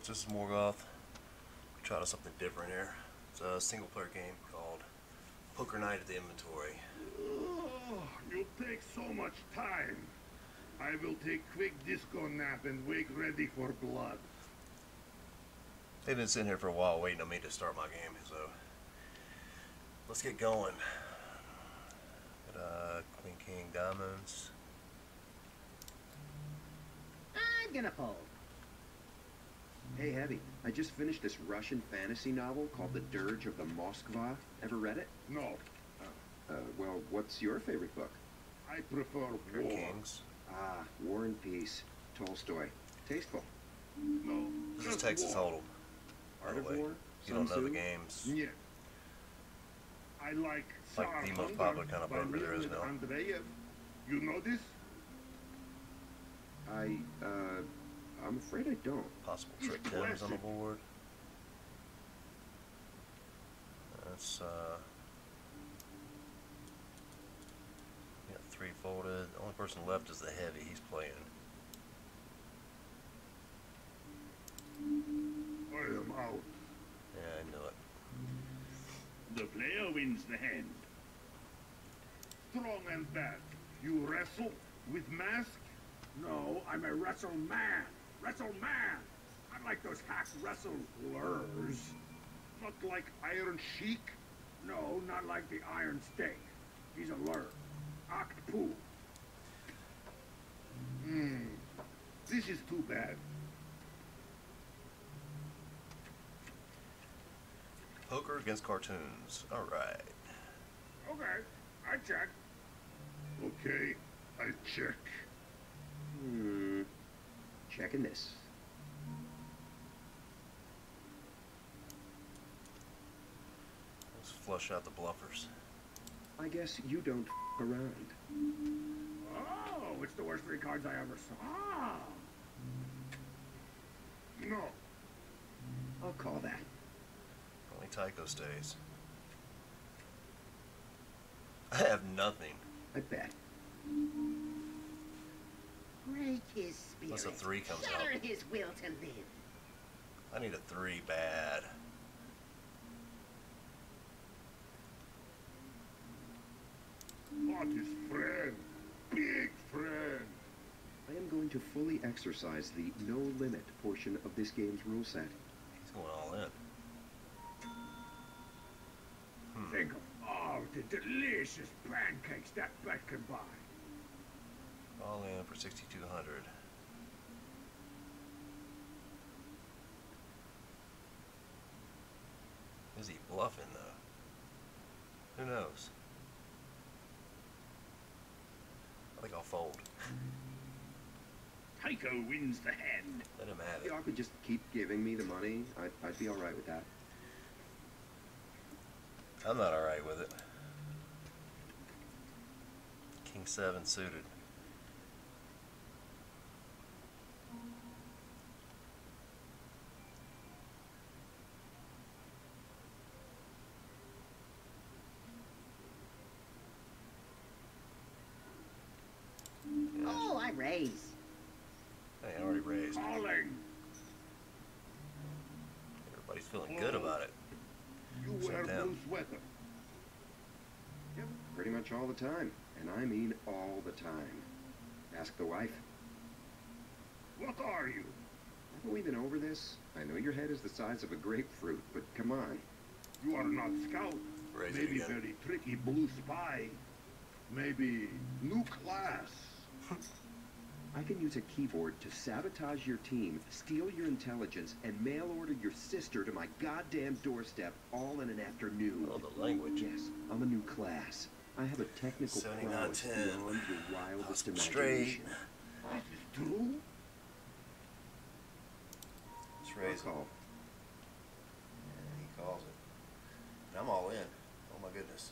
folks, this is Morgoth. We're trying something different here. It's a single player game called Poker Night at the Inventory. Oh, you take so much time. I will take quick disco nap and wake ready for blood. They've been sitting here for a while waiting on me to start my game, so let's get going. Got Queen, King, Diamonds. I'm gonna fold. Hey, Heavy, I just finished this Russian fantasy novel called The Dirge of the Moskva. Ever read it? No, Well, what's your favorite book? I prefer Three war. Kings. Ah, War and Peace. Tolstoy. Tasteful. No, This is just Texas war. Hold'em. By Art the of way, War? if you don't know the Sun Tzu? games. Yeah. I like Like Tsar the most Hunter popular kind of by poker there is Leonid now. Andreev. You know this? I'm afraid I don't. Possible It's Trick 10s on the classic. board. That's got three folded. The only person left is the Heavy. He's playing. I am out. Yeah, I knew it. The player wins the hand. Strong and bad. You wrestle with mask? No, I'm a wrestle man. Wrestle man. I like those hack wrestlers. Not like Iron Sheik? No, not like the Iron Steak. He's a lure. Act poo. This is too bad. Poker against cartoons. Alright. Okay, I check. Okay, I check. Checking this. Let's flush out the bluffers. I guess you don't around. Oh, it's the worst three cards I ever saw. No. I'll call that. Only Tycho stays. I have nothing. I bet. Break his spirit. Unless a 3 comes out. Shatter his will to live. I need a 3 bad. What is friend? Big friend. I am going to fully exercise the no limit portion of this game's rule set. He's going all in. Think of all the delicious pancakes that bet can buy. All in for 6,200. Is he bluffing though? Who knows? I think I'll fold. Tycho wins the hand. Let him have it. Y'all could just keep giving me the money. I'd be alright with that. I'm not alright with it. King 7 suited. Yeah, Oh, I raise. hey, I already raised. Calling. Everybody's feeling good about it. You Except wear him. blue sweater. Yep, pretty much all the time. And I mean all the time. Ask the wife. What are you? Haven't we been over this? I know your head is the size of a grapefruit, but come on. You are not scout. Raise it Maybe again. very tricky blue spy. Maybe new class. I can use a keyboard to sabotage your team, steal your intelligence, and mail order your sister to my goddamn doorstep all in an afternoon. Oh, the language. Yes, I'm a new class. I have a technical 79, prowess 10. beyond your wildest Possible straight. imagination. This is true? Let's I'll raise it. call. Yeah, he calls it. And I'm all in. Oh my goodness.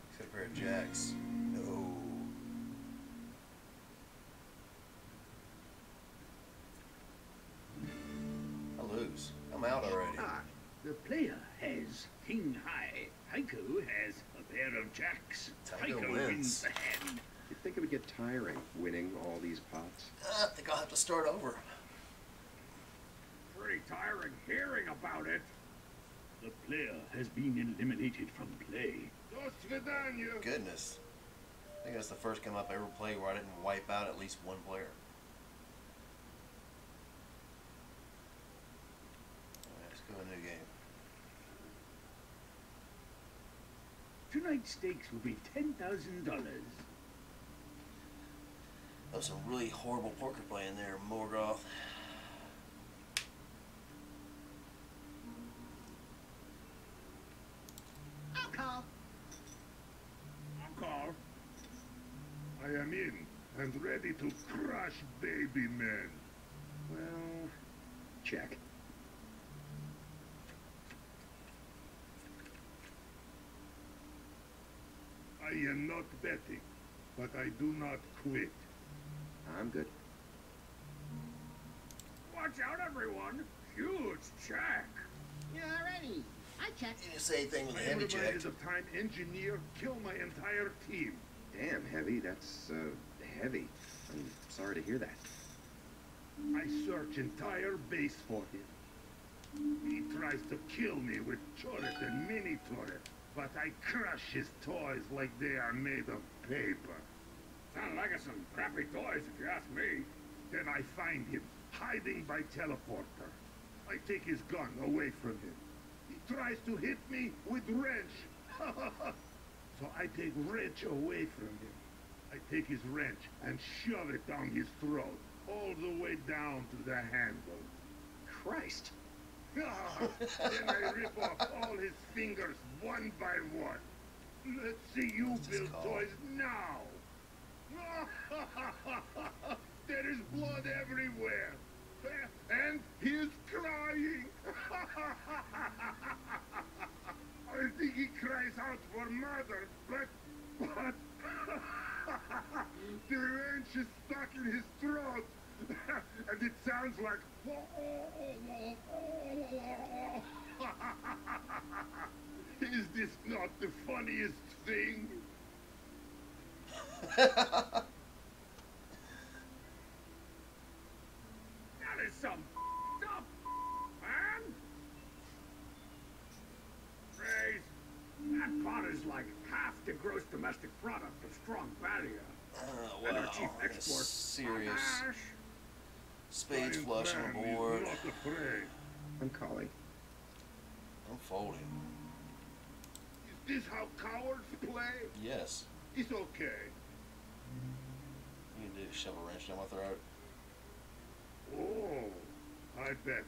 He's got a pair of jacks. No. I lose. I'm out already. Ah, the player has king high. Tycho has a pair of jacks. Tycho Tycho wins. wins the hand. It think it would get tiring winning all these pots? I think I'll have to start over. Pretty tiring hearing about it. The player has been eliminated from play. До свидания. Goodness. I think that's the first game I've ever played where I didn't wipe out at least one player. Alright, let's go a new game. Tonight's stakes will be $10,000. That was some really horrible poker playing there, Morgoth. I'll call. I'll call. I am in and ready to crush baby men. Well, check. I am not betting, but I do not quit. I'm good. Watch out, everyone. Huge check. Alrighty. I checked. You didn't say anything with I the heavy check. reminded of time engineer kill my entire team. Damn, Heavy. That's, heavy. I'm sorry to hear that. I search entire base for him. He tries to kill me with turret and mini turret, but I crush his toys like they are made of paper. Sound like some crappy toys if you ask me. Then I find him, hiding by teleporter. I take his gun away from him. He tries to hit me with wrench. So I take wrench away from him. I take his wrench and shove it down his throat, all the way down to the handle. Christ. Then I rip off all his fingers one by one. Let's see you What's this build called? toys now. There is blood everywhere. And he is crying. I think he cries out for mother, but the wrench is stuck in his throat. And it sounds like is this not the funniest thing? That is some up, man. Raise. That pot is like half the gross domestic product of Strong Barrier. And our Wow, chief that's export, serious. potash. Spades Lion flush on Clan the is board. not afraid. I'm calling. I'm folding. Is this how cowards play? Yes. It's okay. You can do shove a wrench down my throat. Oh, I bet.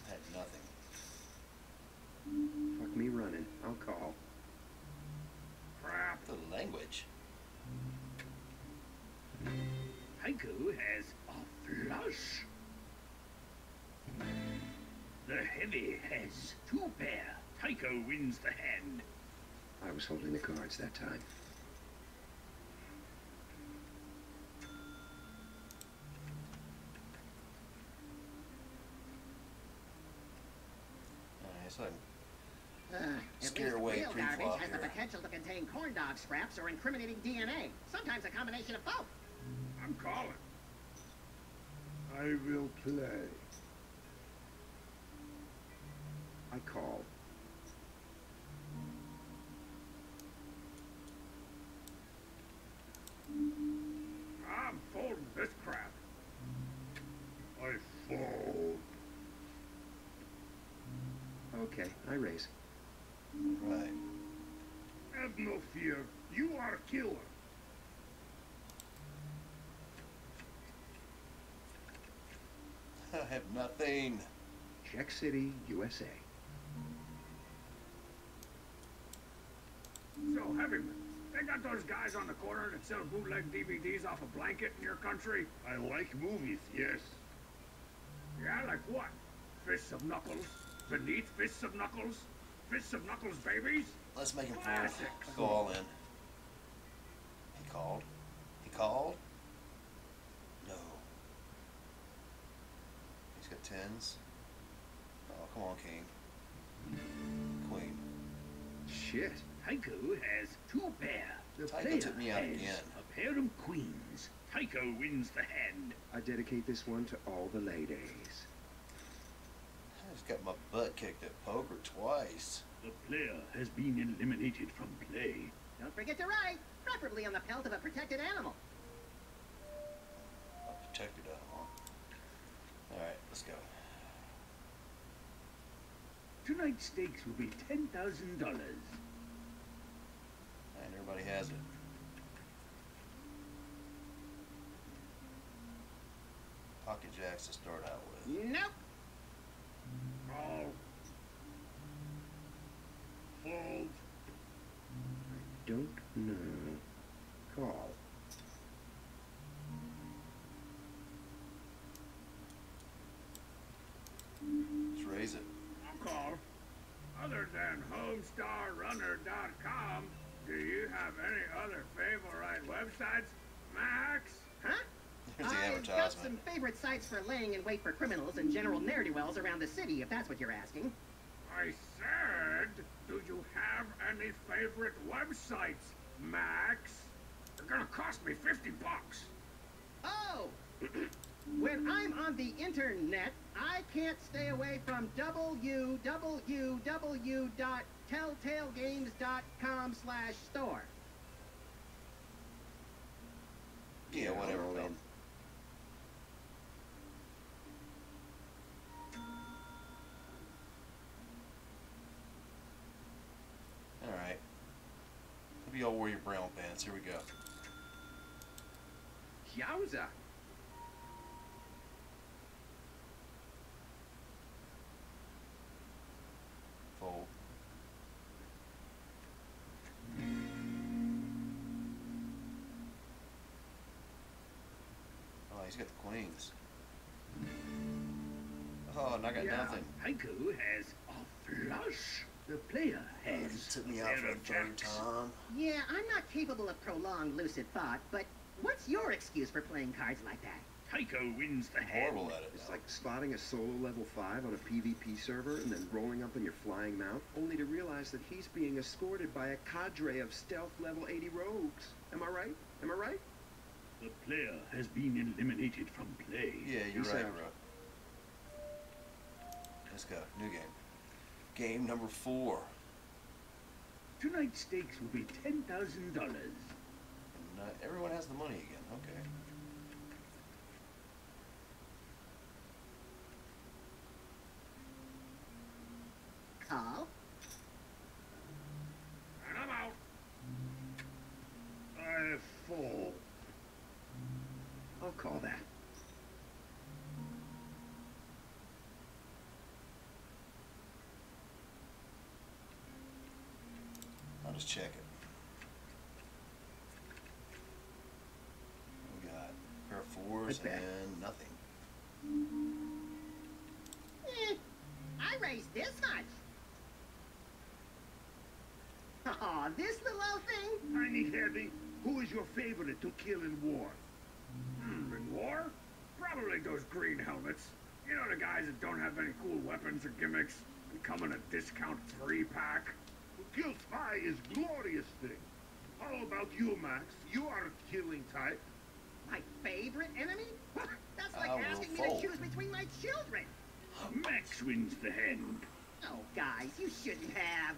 I had nothing. Fuck me running. I'll call. Crap. The language. Tycho has a flush. The heavy has 2 pair. Tycho wins the hand. I was holding the cards that time. Alright, so At Scare least away real pre-flop garbage has the here. potential to contain corn dog scraps or incriminating DNA. Sometimes a combination of both. I'm calling. I will play. I call. I'm folding this crap. I fold. Okay, I raise. right. Have no fear. You are a killer. I have nothing. Check City, USA. So, Heavyman, they got those guys on the corner that sell bootleg DVDs off a blanket in your country? I like movies, yes. Yeah, like what? Fists of Knuckles? Beneath Fists of Knuckles? Fists of Knuckles babies? Let's make him fold. Classics. I'll go all in. He called. He called. No. He's got tens. Oh, come on, king. Queen. Shit. Tycho has 2 pair. The Tycho player took me out has again. a pair of queens. Tycho wins the hand. I dedicate this one to all the ladies. I just got my butt kicked at poker twice. The player has been eliminated from play. Don't forget to ride, preferably on the pelt of a protected animal. A protected animal. Alright, let's go. Tonight's stakes will be $10,000. And everybody has it. Pocket jacks to start out with. Nope. Call. Fold. Don't know. Call. Let's raise it. I'll call. Other than HomestarRunner.com, do you have any other favorite websites, Max? Huh? Here's the I've got advertisement. some favorite sites for laying in wait for criminals and general ne'er-do-wells around the city, if that's what you're asking. I said, do you have any favorite websites, Max? They're gonna cost me $50. Oh! When I'm on the internet, I can't stay away from www.telltalegames.com/store. Yeah, whatever. all Phil. in. Alright. Maybe y'all wear your brown pants. Here we go. Yowza! Fold. Oh, he's got the queens. Oh, and I got nothing. Tycho has a flush. The player has Took me a out pair for the of third jacks. time. Yeah, I'm not capable of prolonged lucid thought, but what's your excuse for playing cards like that? Tycho wins the hand. Horrible at it. It's now. like spotting a solo level 5 on a PvP server and then rolling up on your flying mount, only to realize that he's being escorted by a cadre of stealth level 80 rogues. Am I right? Am I right? The player has been eliminated from play. Yeah, you're Peace right, out. bro. Let's go. New game. Game number 4. Tonight's stakes will be $10,000. And everyone has the money again. Okay. Call. And I'm out. I fold. I'll call that. I'll just check it. We got a pair of 4s Like that. and nothing. I raised this much. Aw, this little old thing? Tiny Heavy, who is your favorite to kill in war? In war? Probably those green helmets. You know, the guys that don't have any cool weapons or gimmicks and come in a discount 3-pack. Kill spy is glorious thing. How about you, Max? You are a killing type. My favorite enemy? That's like I will asking me to fold. choose between my children. Max wins the hand. Oh, guys, you shouldn't have.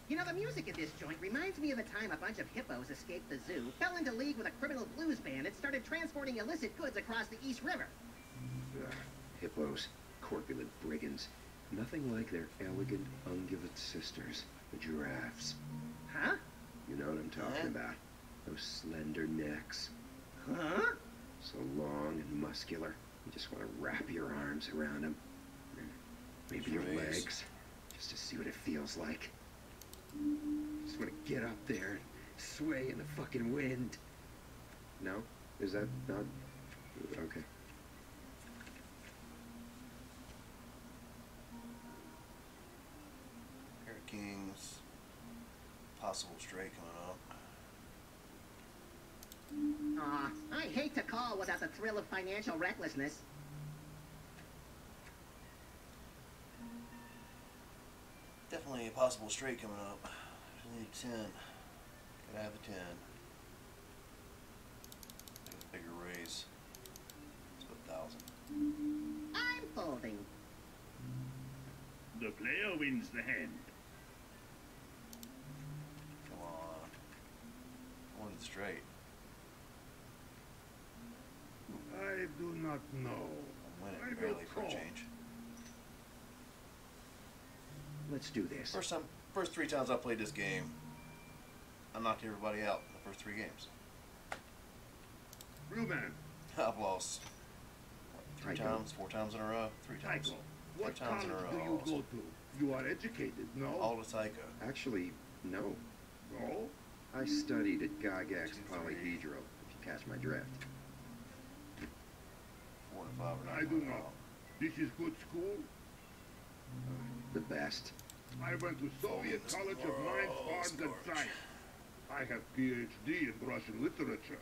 You know, the music in this joint reminds me of the time a bunch of hippos escaped the zoo, fell into league with a criminal blues band, and started transporting illicit goods across the East River. Hippos, corpulent brigands. Nothing like their elegant ungulate sisters, the giraffes. Huh? You know what I'm talking Huh? about. Those slender necks. Huh? So long and muscular. You just want to wrap your arms around them. Maybe your Jeez. legs. Just to see what it feels like. Just want to get up there and sway in the fucking wind. No? Is that not... Okay. Pair of kings. Possible straight coming up. Aw, I hate to call without the thrill of financial recklessness. Definitely a possible straight coming up. Need 10. Can I have the 10? Make a bigger raise. Let's go 1,000. I'm folding. The player wins the hand. Come on. I wanted straight. I do not know. I'm winning I barely don't for a call. change. Let's do this. First 3 times I played this game, I knocked everybody out in the first 3 games. Blue man, I've lost what, 3 Tycho. times, 4 times in a row, 3 times. Tycho, what 3 times college in a row. do I you lost. go to? You are educated, no? All to Tycho. Actually, no. No? I studied at Gygax 2, 3. Polyhedro, if you catch my drift. 4 and 5 are not I do going not. well. This is good school? The best. I went to Soviet College of Mines, Farms, and Scorch. Science. I have PhD in Russian literature.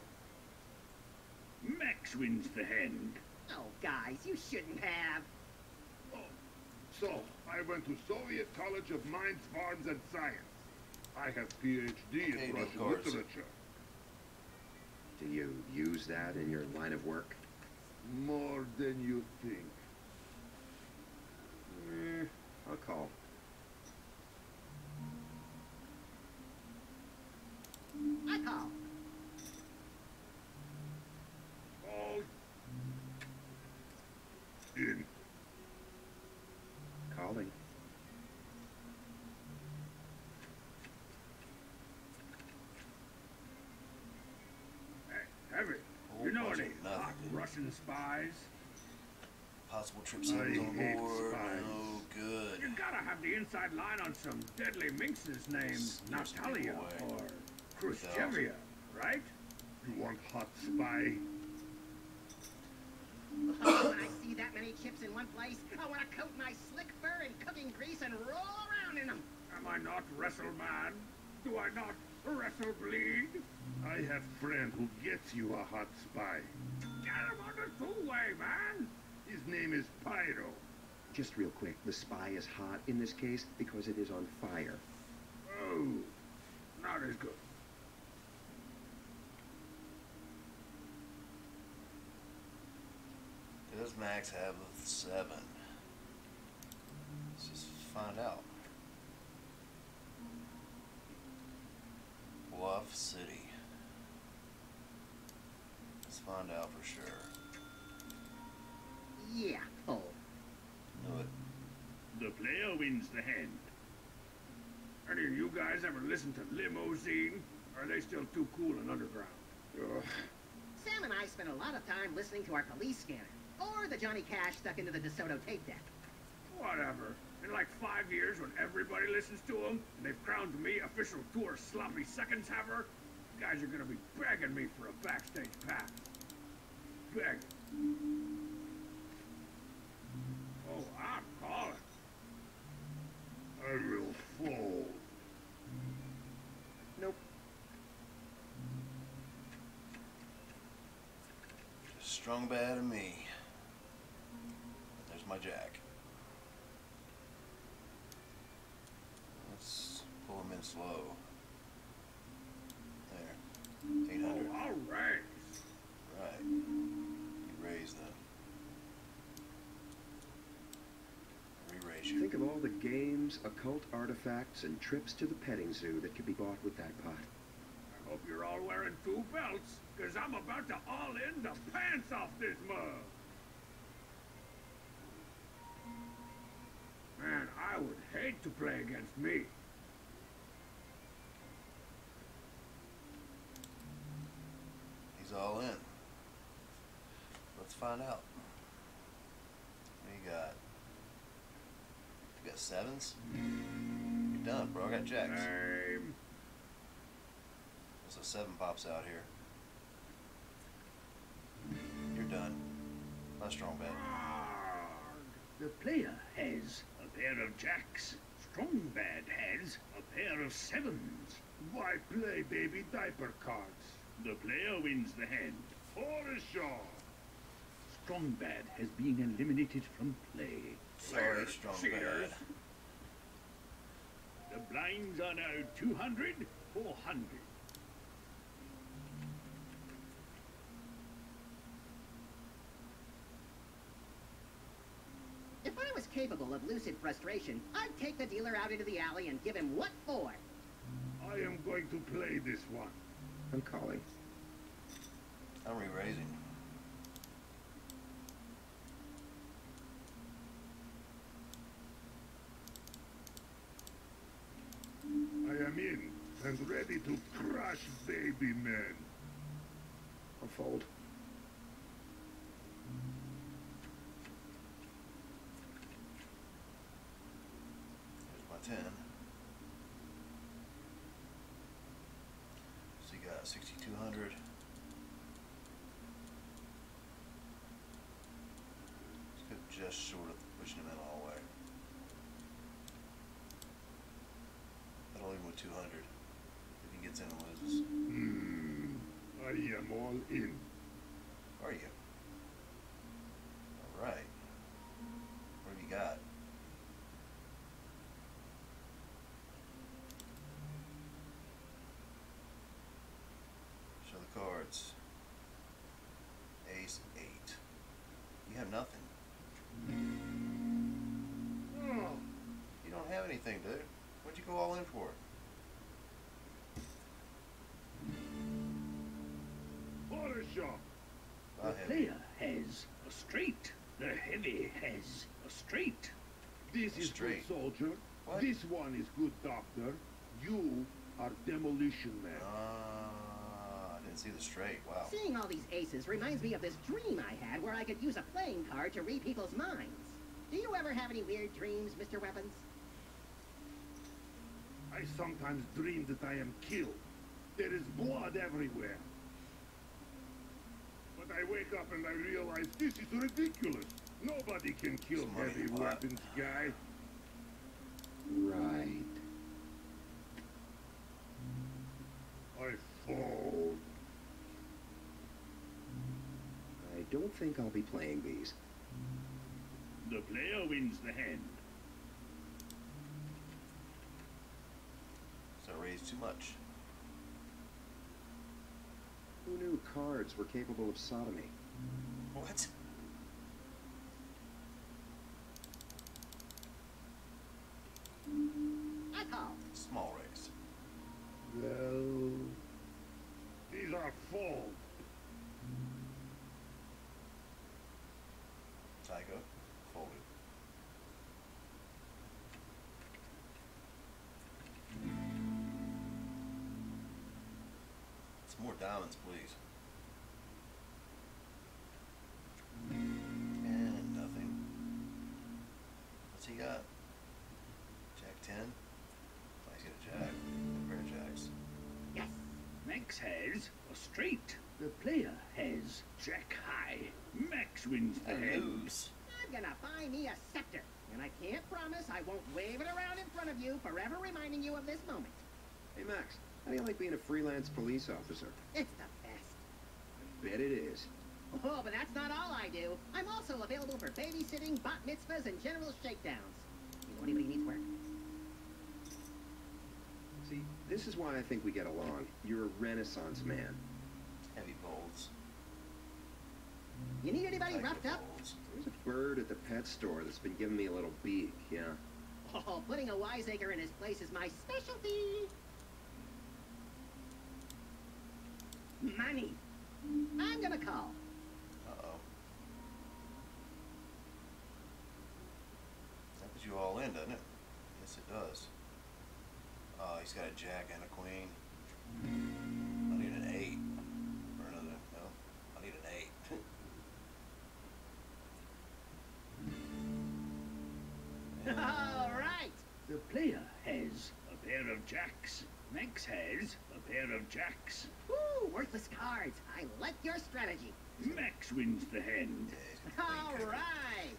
Max wins the hand. Oh, guys, you shouldn't have. Oh, so I went to Soviet College of Mines, Farms, and Science. I have PhD Okay, in deal Russian cards. literature. Do you use that in your line of work? More than you think. I'll call. I call. All in. Calling. Hey, Heavy, Oh, you know bunch any of nothing, hot dude. Russian spies? Possible trip savings on hate board. spies. No good. You gotta have the inside line on some deadly minxes named Snips Natalia people away. or Khrushchevia, right? You want hot spy? Oh, when I see that many chips in one place, I want to coat my slick fur in cooking grease and roll around in them. Am I not wrestle mad? Do I not wrestle bleed? I have friend who gets you a hot spy. Get him on the two-way, man! His name is Pyro. Just real quick, the spy is hot in this case because it is on fire. Oh, not as good. Does Max have a 7? Let's just find out. Bluff City. Let's find out for sure. Yeah, fold. Knew it. The player wins the hand. Any of you guys ever listen to Limousine? Or are they still too cool and underground? Ugh. Sam and I spent a lot of time listening to our police scanner, or the Johnny Cash stuck into the DeSoto tape deck. Whatever. In like 5 years, when everybody listens to them, and they've crowned me official tour sloppy seconds haver, you guys are gonna be begging me for a backstage pass. Begging. Oh, I'm calling. I will fold. Nope. Just strong bad of me. There's my jack. Let's pull him in slow. There. 800. Oh, all right. Right. You raise them. Re-raise you. Think of all the games, occult artifacts, and trips to the petting zoo that could be bought with that pot. I hope you're all wearing 2 belts, because I'm about to all in the pants off this mug. Man, I would hate to play against me. He's all in. Let's find out. What do you got? You got 7s? You're done, bro. I got jacks. Same. There's a 7 pops out here. You're done. Not strong bet. The player has a pair of jacks. Strongbad has a pair of 7s. Why play baby diaper cards? The player wins the hand. For sure. Strongbad has been eliminated from play. Sorry, strong cheaters. bad. The blinds are now 200, 400. I was capable of lucid frustration, I'd take the dealer out into the alley and give him what for. I am going to play this one. I'm calling. I'm re-raising. I am in and ready to crush baby men. I'll fold. There's my 10. So you got 6,200. Just short of pushing him in all the way. That'll leave him with 200 if he gets in and loses. I am all in. Are you? All right. What have you got? Show the cards. Ace 8. You have nothing. Oh, You don't have anything, dude. What'd you go all in for? horror shop. The Heavy. player has a straight. The heavy has a straight. This is Straight. good soldier. What? This one is good doctor. You are demolition man. I didn't see the straight. Wow. Seeing all these aces reminds me of this dream I had where I could use a playing card to read people's minds. Do you ever have any weird dreams, Mr. Weapons? I sometimes dream that I am killed. There is blood everywhere. But I wake up and I realize this is ridiculous. Nobody can kill Some money in heavy the pot. weapons, guy. Right. I fold. I don't think I'll be playing these. The player wins the hand. So I raised too much. Who knew cards were capable of sodomy? What? I call. Small raise. Well, these are fold. Tycho. Folded. Some more diamonds, please. And nothing. What's he got? Jack 10? Oh, he's got a jack. A pair of jacks. Yes. Max has a straight. The player has jack high. Max wins the I hand. lose. I'm gonna buy me a scepter. And I can't promise I won't wave it around in front of you, forever reminding you of this moment. Hey, Max, how do you like being a freelance police officer? It's the best. Bet it is. Oh, but that's not all I do. I'm also available for babysitting, bat mitzvahs, and general shakedowns. You know anybody needs work? See, this is why I think we get along. You're a renaissance man. Heavy folds. You need anybody Tycho roughed up? folds. There's a bird at the pet store that's been giving me a little beak, yeah. Oh, putting a wiseacre in his place is my specialty. Money. I'm gonna call. Uh-oh. That puts you all in, doesn't it? Yes, it does. Oh, he's got a jack and a queen. I need an 8. Or another. No. I need an 8. All right. The player has a pair of jacks. Max has a pair of jacks. Woo, worthless cards. I like your strategy. Max wins the hand. Yeah, he's got the All queen kicker. right.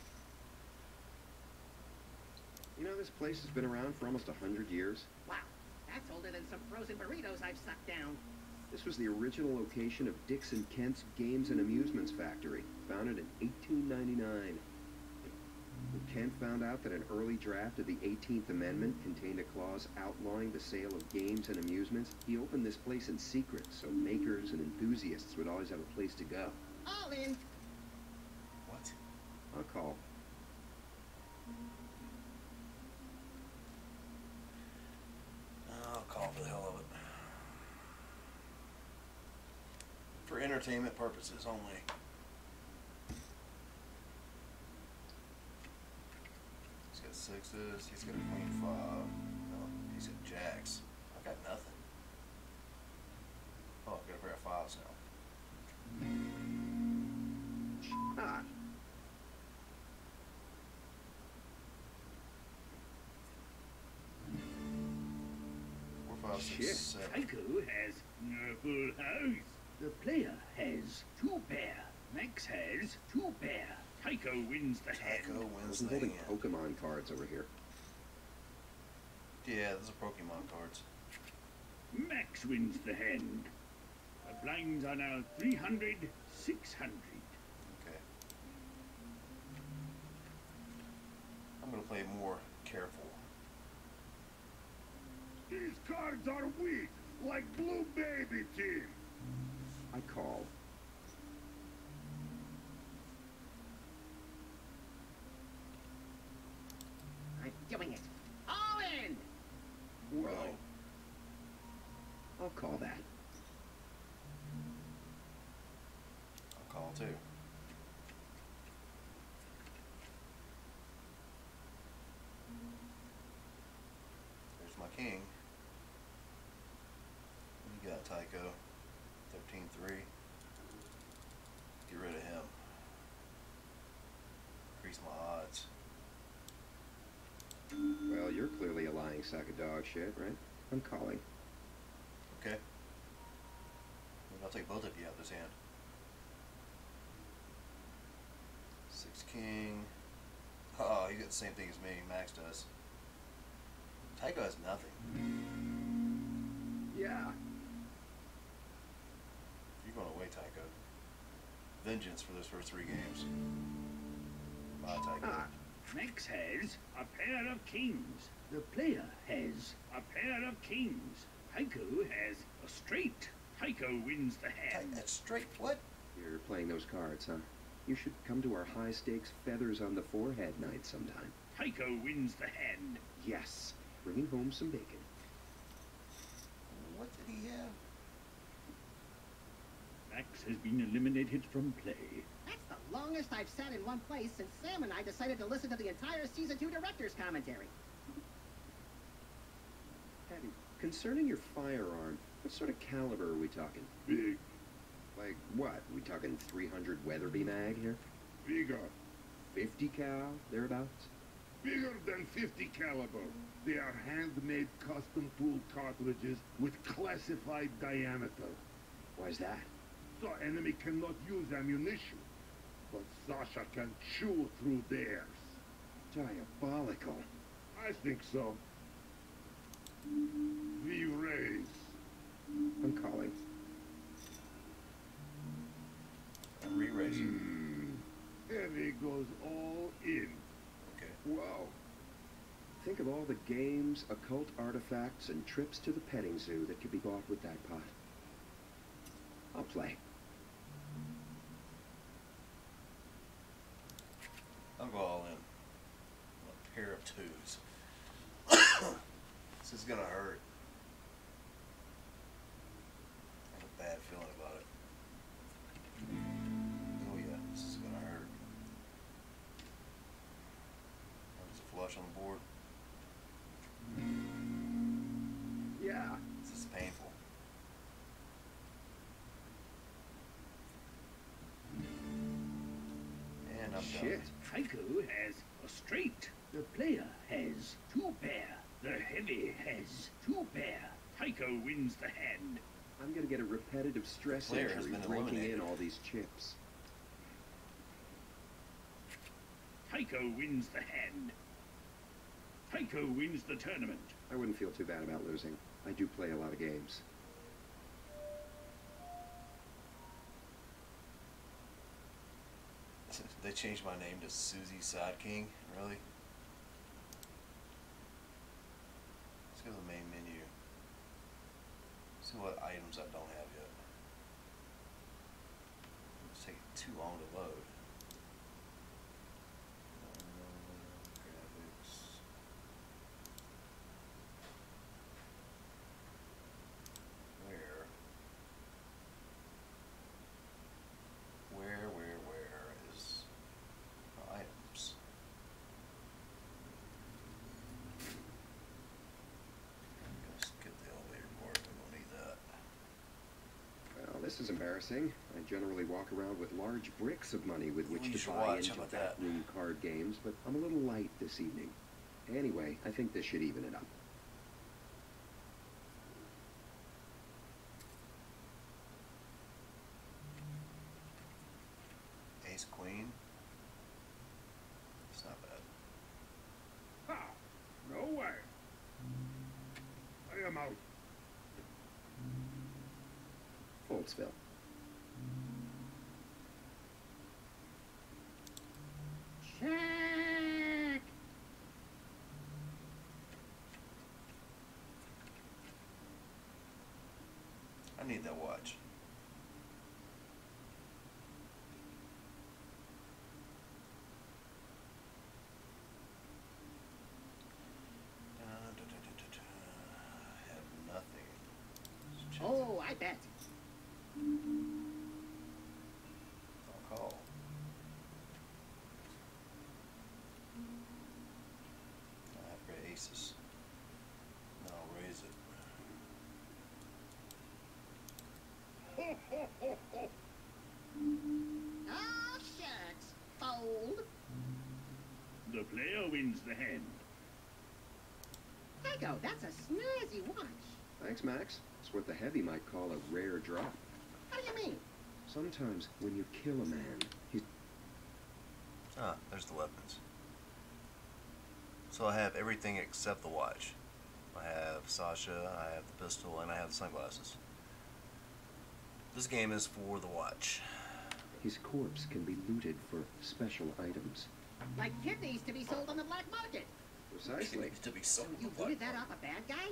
You know, this place has been around for almost 100 years. Wow, that's older than some frozen burritos I've sucked down. This was the original location of Dixon Kent's Games and Amusements Factory, founded in 1899. When Kent found out that an early draft of the 18th Amendment contained a clause outlawing the sale of games and amusements, he opened this place in secret so makers and enthusiasts would always have a place to go. All in. What? I'll call. I'll call for the hell of it. For entertainment purposes only. He's got sixes. He's got a queen five. No, he's got jacks. I got nothing. Oh, I've got a pair of fives now. Ah, 4, 5, 6, Shit. 7. Tycho has a full house. The player has 2 pair. Max has 2 pair. Tycho wins the hand. Tycho wins I'm the holding hand. Pokemon cards over here. Yeah, those are Pokemon cards. Max wins the hand. The blinds are now 300, 600. Okay. I'm gonna play more careful. These cards are weak, like Blue Baby Team. I call. I'm doing it. All in! Whoa. I'll call that. I'll call too. There's my king. What you got, Tycho? 13-3. Get rid of him. Increase my odds. Well, you're clearly a lying sack of dog shit, right? I'm calling. Okay. Maybe I'll take both of you out of this hand. 6 king. Oh, you got the same thing as me. Max does. Tycho has nothing. Yeah. You're going away, Tycho. Vengeance for those first 3 games. Bye, Tycho. Ah, Max has a pair of kings. The player has a pair of kings. Tycho has a straight. Tycho wins the hand. That's straight. What? you're playing those cards, huh? You should come to our high-stakes feathers on the forehead night sometime. Tycho wins the hand. Yes, bringing home some bacon. What did he have? Max has been eliminated from play. That's the longest I've sat in one place since Sam and I decided to listen to the entire Season 2 director's commentary. Patty, concerning your firearm, what sort of caliber are we talking? Big, Like what? We talking 300 Weatherby mag here? bigger, 50 cal, thereabouts? bigger than 50 caliber. They are handmade custom tool cartridges with classified diameter. Why's that? So enemy cannot use ammunition. But Sasha can chew through theirs. Diabolical. I think so. We raise. I'm calling. I'm re-raising. Heavy goes all in. Okay. Whoa. Think of all the games, occult artifacts, and trips to the petting zoo that could be bought with that pot. I'll play. I'll go all in. A pair of 2s. This is gonna hurt. I have a bad feeling about it. Oh yeah, this is gonna hurt. There's a flush on the board. Yeah. This is painful. And I'm Shit. done. Tycho has a straight. The player has 2 pair. The heavy has 2 pair. Tycho wins the hand. I'm gonna get a repetitive stress Player has injury been breaking in eliminated. all these chips. Tycho wins the hand. Tycho wins the tournament. I wouldn't feel too bad about losing. I do play a lot of games. They changed my name to Susie Side King. Really? Let's go to the main menu. See what items I don't have yet. It's taking too long to load. Grab this is embarrassing. I generally walk around with large bricks of money with which Use to your buy watch, how into about that? backroom card games, but I'm a little light this evening. Anyway, I think this should even it up. Ace Queen. It's not bad. Ha! No way. I am out. Foldsville. Check! I need that watch. I have nothing. Let's check Oh, I bet. I'll call. I have great aces. No, I'll raise it. Ho, ho, ho, ho. Oh, shucks. Fold. The player wins the hand. Tycho, that's a snazzy watch. Thanks, Max. It's what the heavy might call a rare drop. What do you mean? Sometimes when you kill a man, he... Ah, there's the weapons. So I have everything except the watch. I have Sasha, I have the pistol, and I have the sunglasses. This game is for the watch. his corpse can be looted for special items. Like kidneys to be sold on the black market. Precisely. To be sold You looted that off a bad guy?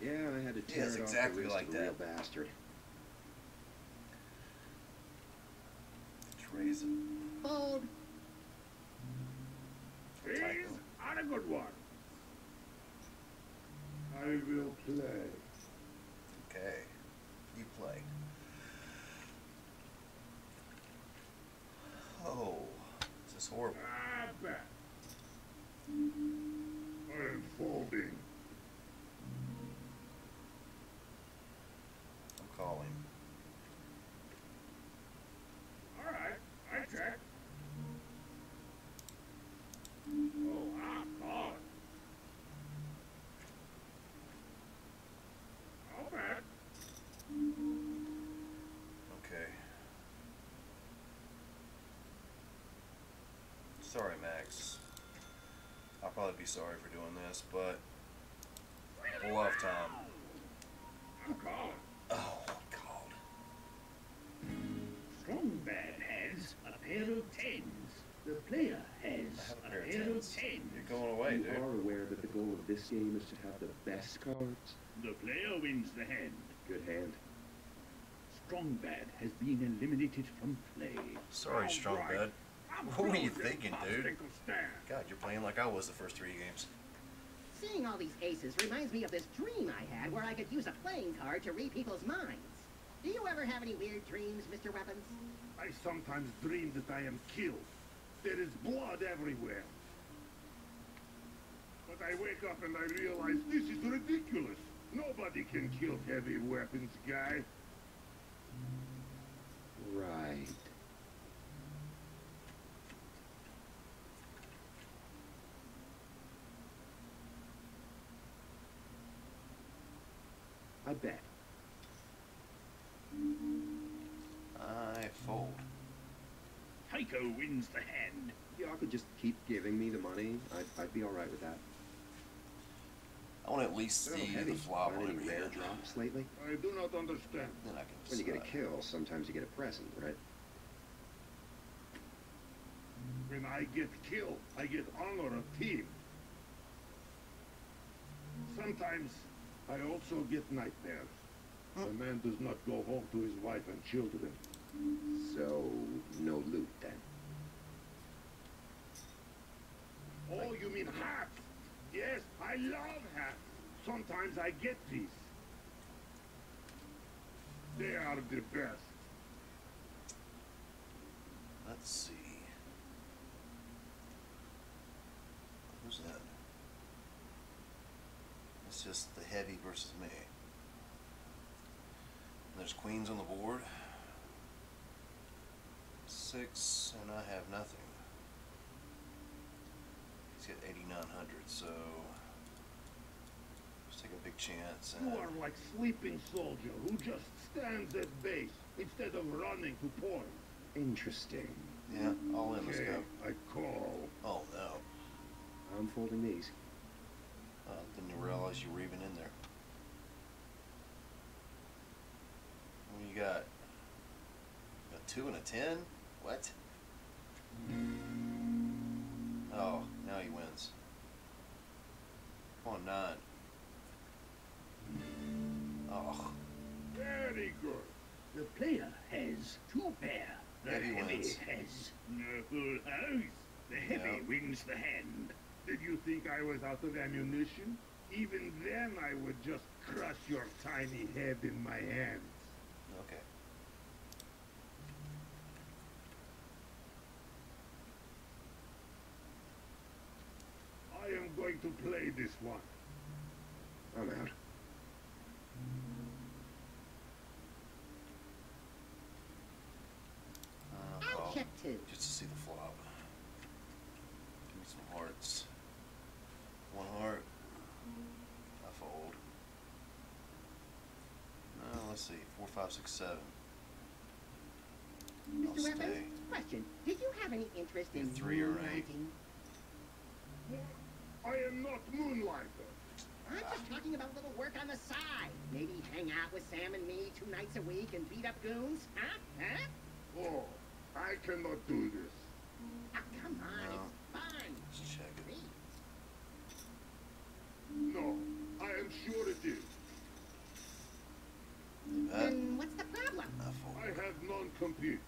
Yeah, I had to tear Yes, it exactly off the wrist like of a real that. bastard. Just raise it. Fold. He's on a good one. I will play. Okay. You play. Oh, this is horrible. I bet. I'm folding. I'm calling. All right, I check. Oh, I call it. I'll bet. Okay. Sorry, Max. I'll probably be sorry for doing this, but we'll have time. I'm calling. Oh, I'm called. Strongbad has a pair of tens. The player I has have a a pair of pair of tens. tens. You're going away, You dude. are aware that the goal of this game is to have the best cards. The player wins the hand. Good hand. Strongbad has been eliminated from play. Sorry, All strong right. bud. I'm What were you through with thinking, this dude? popsicle stand. God, you're playing like I was the first 3 games. Seeing all these aces reminds me of this dream I had where I could use a playing card to read people's minds. Do you ever have any weird dreams, Mr. Weapons? I sometimes dream that I am killed. There is blood everywhere. But I wake up and I realize this is ridiculous. Nobody can kill heavy weapons guy. Right. I bet. I fold. Tycho wins the hand. Y'all could just keep giving me the money. I'd be alright with that. I want to at least So see heavy. the flop Find on any every rare hand. drops lately? I do not understand. Then I can When you get a decide. kill, sometimes you get a present, right? When I get killed, I get honor of team. Sometimes I also get nightmares. A man does not go home to his wife and children. So, no loot then. Oh, you mean hats? Yes, I love hats. Sometimes I get these. They are the best. Let's see. Who's that? It's just the heavy versus me. There's queens on the board. 6, and I have nothing. He's got 8,900, so let's take a big chance. You are like sleeping soldier who just stands at base instead of running to point. Interesting. Yeah, all in. Let's Okay, go. I call. Oh no! I'm folding these. Didn't realize you were even in there. What you got? A 2 and a 10? What? Oh, now he wins. Come on, 9. Oh, Very good. The player has 2 pair. The Heavy heavy wins. has no full house. The heavy Yeah. wins the hand. Did you think I was out of ammunition? Even then, I would just crush your tiny head in my hands. okay. I am going to play this one. I'm out. I'll Call. check too. Just to see the flop. Give me some hearts. 1 heart. I fold. Let's see. 4, 5, 6, 7. I'll Mr. Evans, stay. question. Did you have any interest in 3 or 8. moonlighting? I am not moonlighter. I'm just talking about a little work on the side. Maybe hang out with Sam and me 2 nights a week and beat up goons? Huh? Huh? Oh, I cannot do this. Ah, come on, No. it's fun. Just check it. Please. No, I am sure it is. You bet. Then what's the problem? I I fold. have non-compete.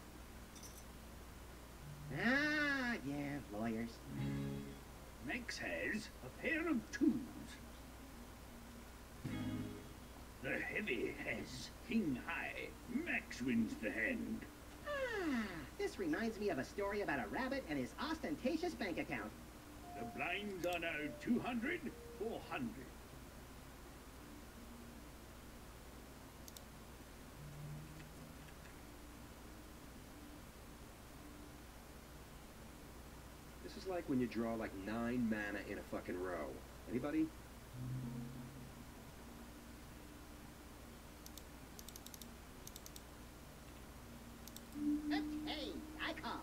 Ah, yeah, lawyers. Max has a pair of 2s. The heavy has king high. Max wins the hand. Ah, this reminds me of a story about a rabbit and his ostentatious bank account. The blinds are now 200, 400. This is like when you draw like 9 mana in a fucking row. Anybody? Okay, I call.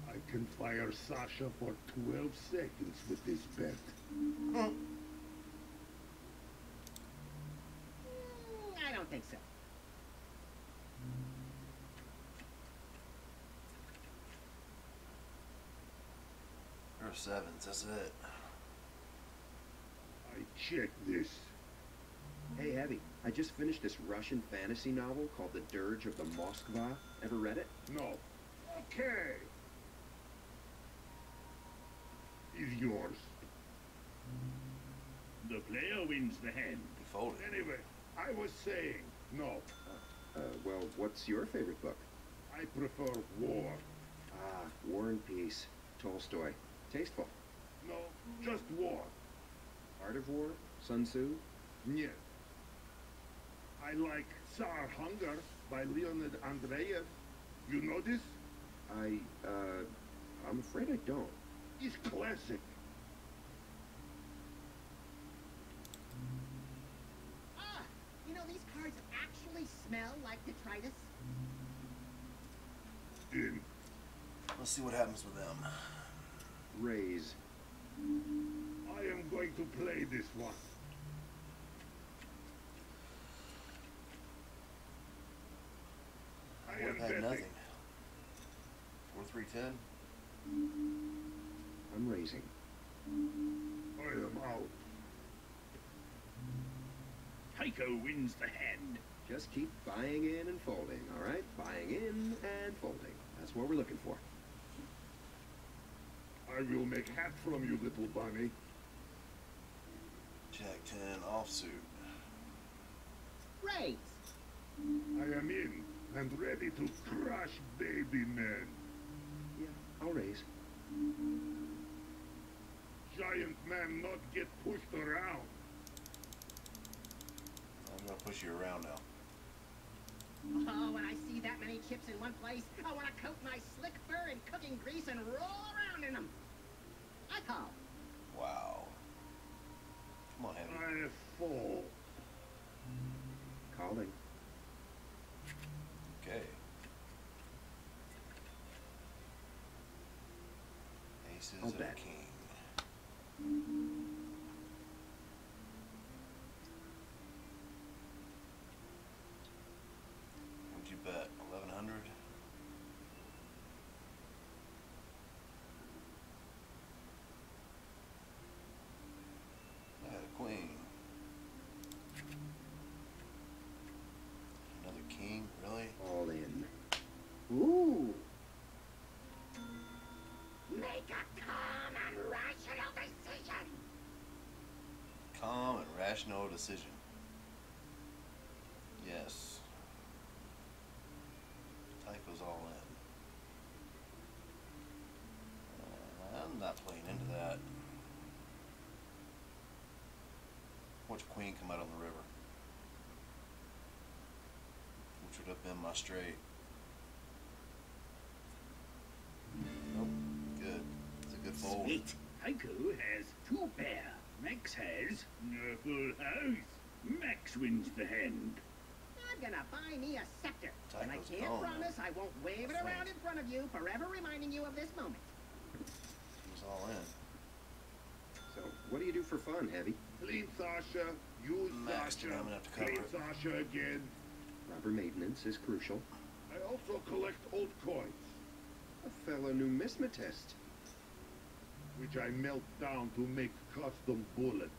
I can fire Sasha for 12 seconds with this bet. I don't think so. There are 7s. That's it. I check this. Hey, Heavy. I just finished this Russian fantasy novel called The Dirge of the Moskva. Ever read it? No. Okay. Is yours. The player wins the hand. You folded. Anyway, I was saying, no. Well, what's your favorite book? I prefer war. Ah, War and Peace. Tolstoy. Tasteful. No, just war. Art of War? Sun Tzu? Нет. I like Tsar Hunger by Leonid Andreev. You know this? I'm afraid I don't. It's classic. Ah, you know, these cards actually smell like detritus. In. Let's see what happens with them. Raise. I am going to play this one. I Would am have had betting. nothing. 4, 3, 10. I'm raising. I am out. Tycho wins the hand. Just keep buying in and folding, all right? Buying in and folding. That's what we're looking for. I will make hat from you, little bunny. Jack 10, offsuit. Raise. I am in and ready to crush baby men. Yeah, I'll raise. Giant man not get pushed around. I'm gonna push you around now. Oh, when I see that many chips in one place, I want to coat my slick fur in cooking grease and roll around in them. I call. Wow. Come on, Heavy. I fall. Calling. Okay. Aces I'll and a bet. king. What'd you bet? 1100? I had a queen. Another king? Really? All in. Ooh. Make a calm and rational decision. Calm and rational decision. Yes. Tycho's all in. I'm not playing into that. Watch queen come out on the river. Which would have been my straight. Nope. Good. It's a good fold. Sweet. Tycho has 2 pair. Max has a full house. Max wins the hand. I'm gonna buy me a scepter. And I Tycho's can't gone, promise I won't wave it That's around right. in front of you, forever reminding you of this moment. He's all in. So, what do you do for fun, Heavy? Clean Sasha, use Max, Sasha, I'm gonna have to cover clean it. Sasha again. Rubber maintenance is crucial. I also collect old coins, A fellow numismatist. which I melt down to make custom bullets.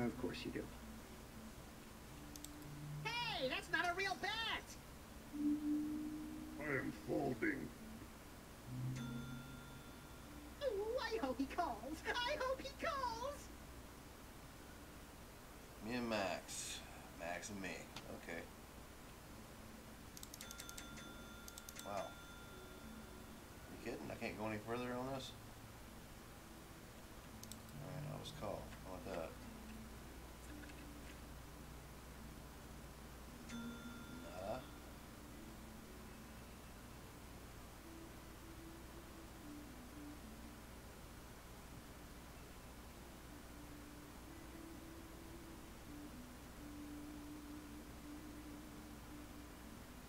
Of course you do. Hey, that's not a real bet! I am folding. Ooh, I hope he calls. I hope he calls! Me and Max. Max and me. Okay. Wow. You kidding? I can't go any further on this? Alright, I was called. How about that? Nah.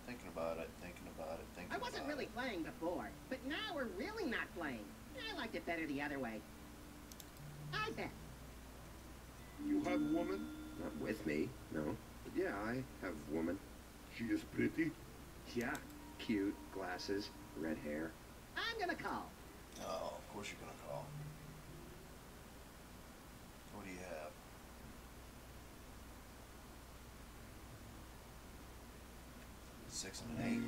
Thinking about it, thinking about it, thinking I about wasn't it. really playing before, but now we're really not playing. I liked it better the other way. I bet. You have woman? Not with me, no. But yeah, I have woman. She is pretty. Yeah, cute, glasses, red hair. I'm gonna call. Oh, of course you're gonna call. What do you have? Six and an eight.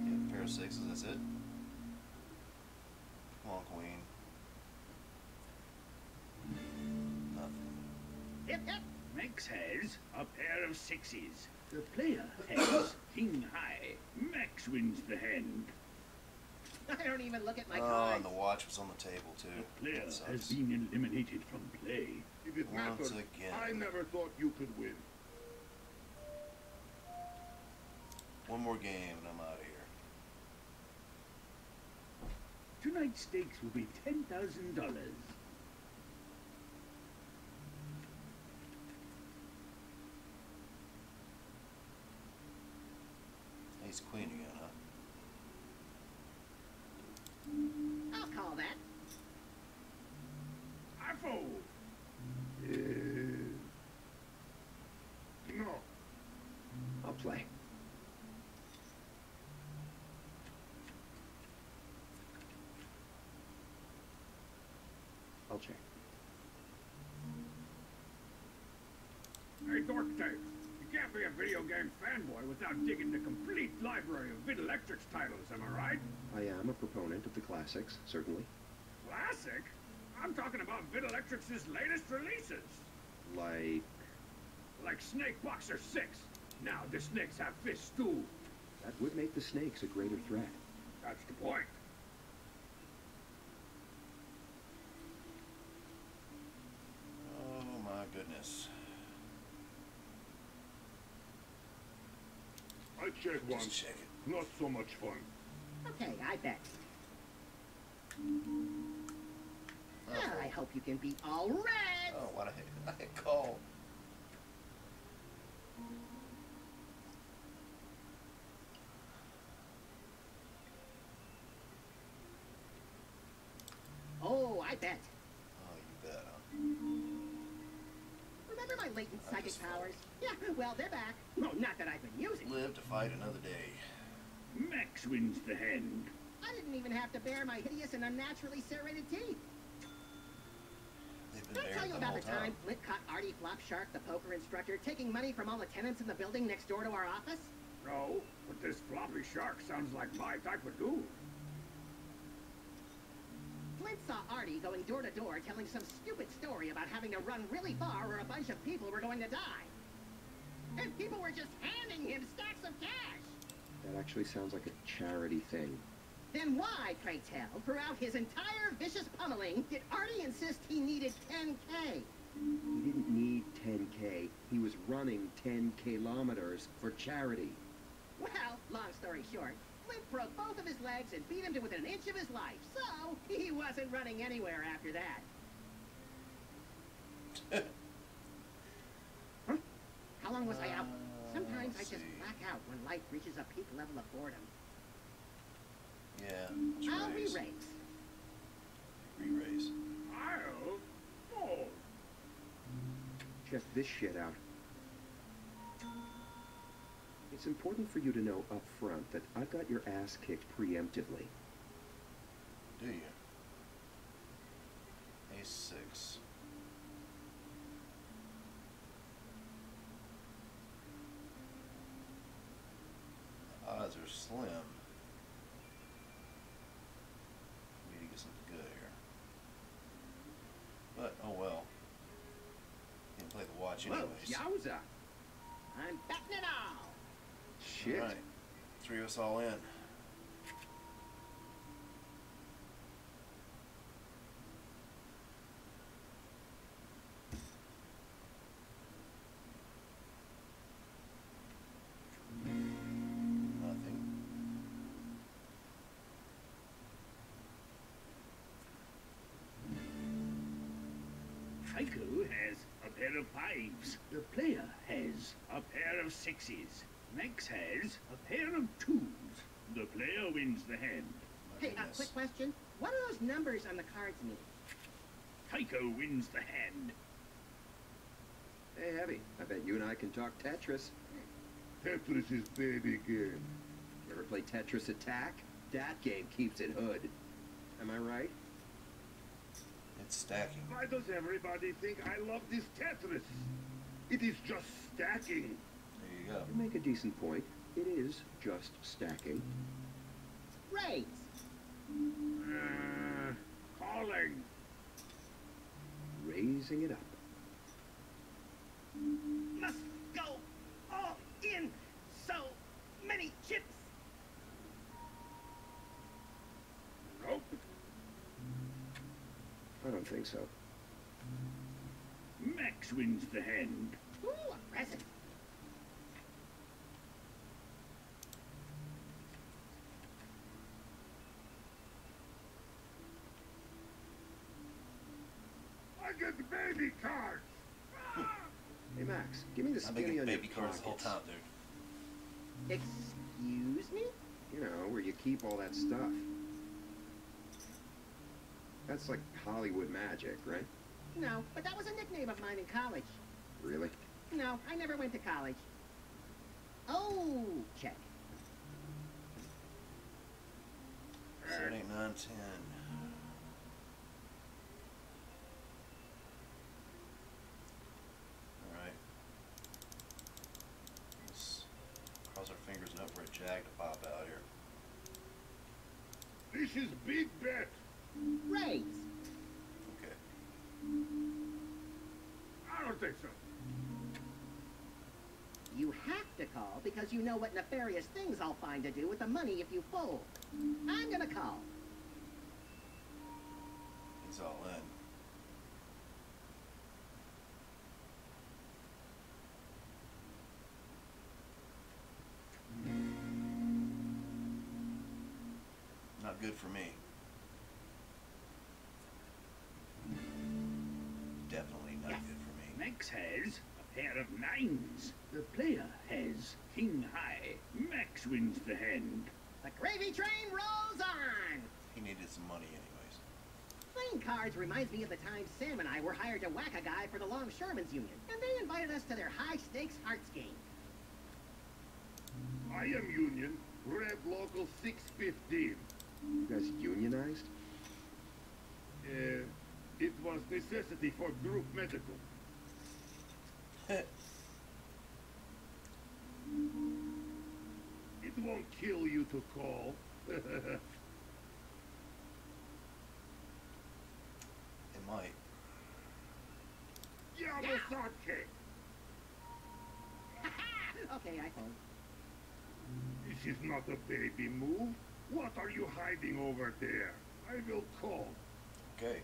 You have a pair of sixes, that's it? Come on, queen. Nothing. Hip, hip. Max has a pair of 6s. The player has king high. Max wins the hand. I don't even look at my Oh, cards. and the watch was on the table, too. The player That has sucks. been eliminated from play. If it Once mattered, again. I never thought you could win. One more game and I'm out of here. Tonight's stakes will be $10,000. Ace queen again, huh? I'll call that. I fold. No. I'll play. I'll check. Hey, Dork Tape. You can't be a video game fanboy without digging the complete library of Videlectrix titles, am I right? I am a proponent of the classics, certainly. Classic? I'm talking about Videlectrix's latest releases. Like, Snake Boxer 6. Now the snakes have fish too. that would make the snakes a greater threat. That's the point. Oh my goodness. I check once. Just check it. Not so much fun. Okay, I bet. I hope you can beat all reds. Oh, what I hit call. Oh, I bet. Oh, you bet, huh? Remember my latent I psychic just powers? Yeah, well, they're back. No, not that I've been using. Live to fight another day. Max wins the hand. I didn't even have to bare my hideous and unnaturally serrated teeth. They've been Did I there tell you the about whole the time time. Flint caught Artie Flopshark, the poker instructor, taking money from all the tenants in the building next door to our office? No, but this floppy shark sounds like my type of dude. Flint saw Artie going door to door telling some stupid story about having to run really far or a bunch of people were going to die. And people were just handing him stacks of cash. That actually sounds like a charity thing. Then why, pray tell, throughout his entire vicious pummeling, did Artie insist he needed 10K? He didn't need 10K. He was running 10 kilometers for charity. Well, long story short, Flint broke both of his legs and beat him to within an inch of his life, so he wasn't running anywhere after that. Huh? How long was I out? Sometimes I let's just see. black out when life reaches a peak level of boredom. Yeah. I'll Let's re-race. Re-raise. I'll fall. Check this shit out. It's important for you to know up front that I got your ass kicked preemptively. Do you? A6. The odds are slim. We need to get something good here. But, oh well. You can play the watch Whoa, anyways. yowza! I'm betting it all! Shit. Alright. 3 of us all in. Nothing. Tycho has a pair of fives. The player has a pair of sixes. Max has a pair of twos. The player wins the hand. My Hey, goodness. quick question. What do those numbers on the cards mean? Tycho wins the hand. Hey, Heavy, I bet you and I can talk Tetris. Tetris is baby game. You ever play Tetris Attack? That game keeps it hood. Am I right? It's stacking. Why does everybody think I love this Tetris? It is just stacking. There you go. You make a decent point. It is just stacking. Raise! Calling. Raising it up. Must go all in so many chips! Nope. I don't think so. Max wins the hand. Ooh, a present! I get baby cards. Hey, Max, give me the I've been skinny getting on baby your cards the whole pockets. time, dude. Excuse me? You know, where you keep all that stuff. That's like Hollywood magic, right? No, but that was a nickname of mine in college. Really? No, I never went to college. Oh, check. 7, 8, 9, 10. Alright. Let's cross our fingers and hope for a jack to pop out here. This is big bet. Raise! Okay. I don't think so. You have to call because you know what nefarious things I'll find to do with the money if you fold. I'm gonna call. He's all in. not good for me. Definitely not Yes. good for me. Max has a pair of nines. The player has king high. Max wins the hand. The gravy train rolls on! He needed some money anyways. Playing cards reminds me of the time Sam and I were hired to whack a guy for the Longshoremen's Union, and they invited us to their high-stakes hearts game. I am Union, Red Local 615. You guys unionized? It was necessity for group medical. It won't kill you to call. It might. Yamasake! Okay, I phone. This is not a baby move. What are you hiding over there? I will call. Okay.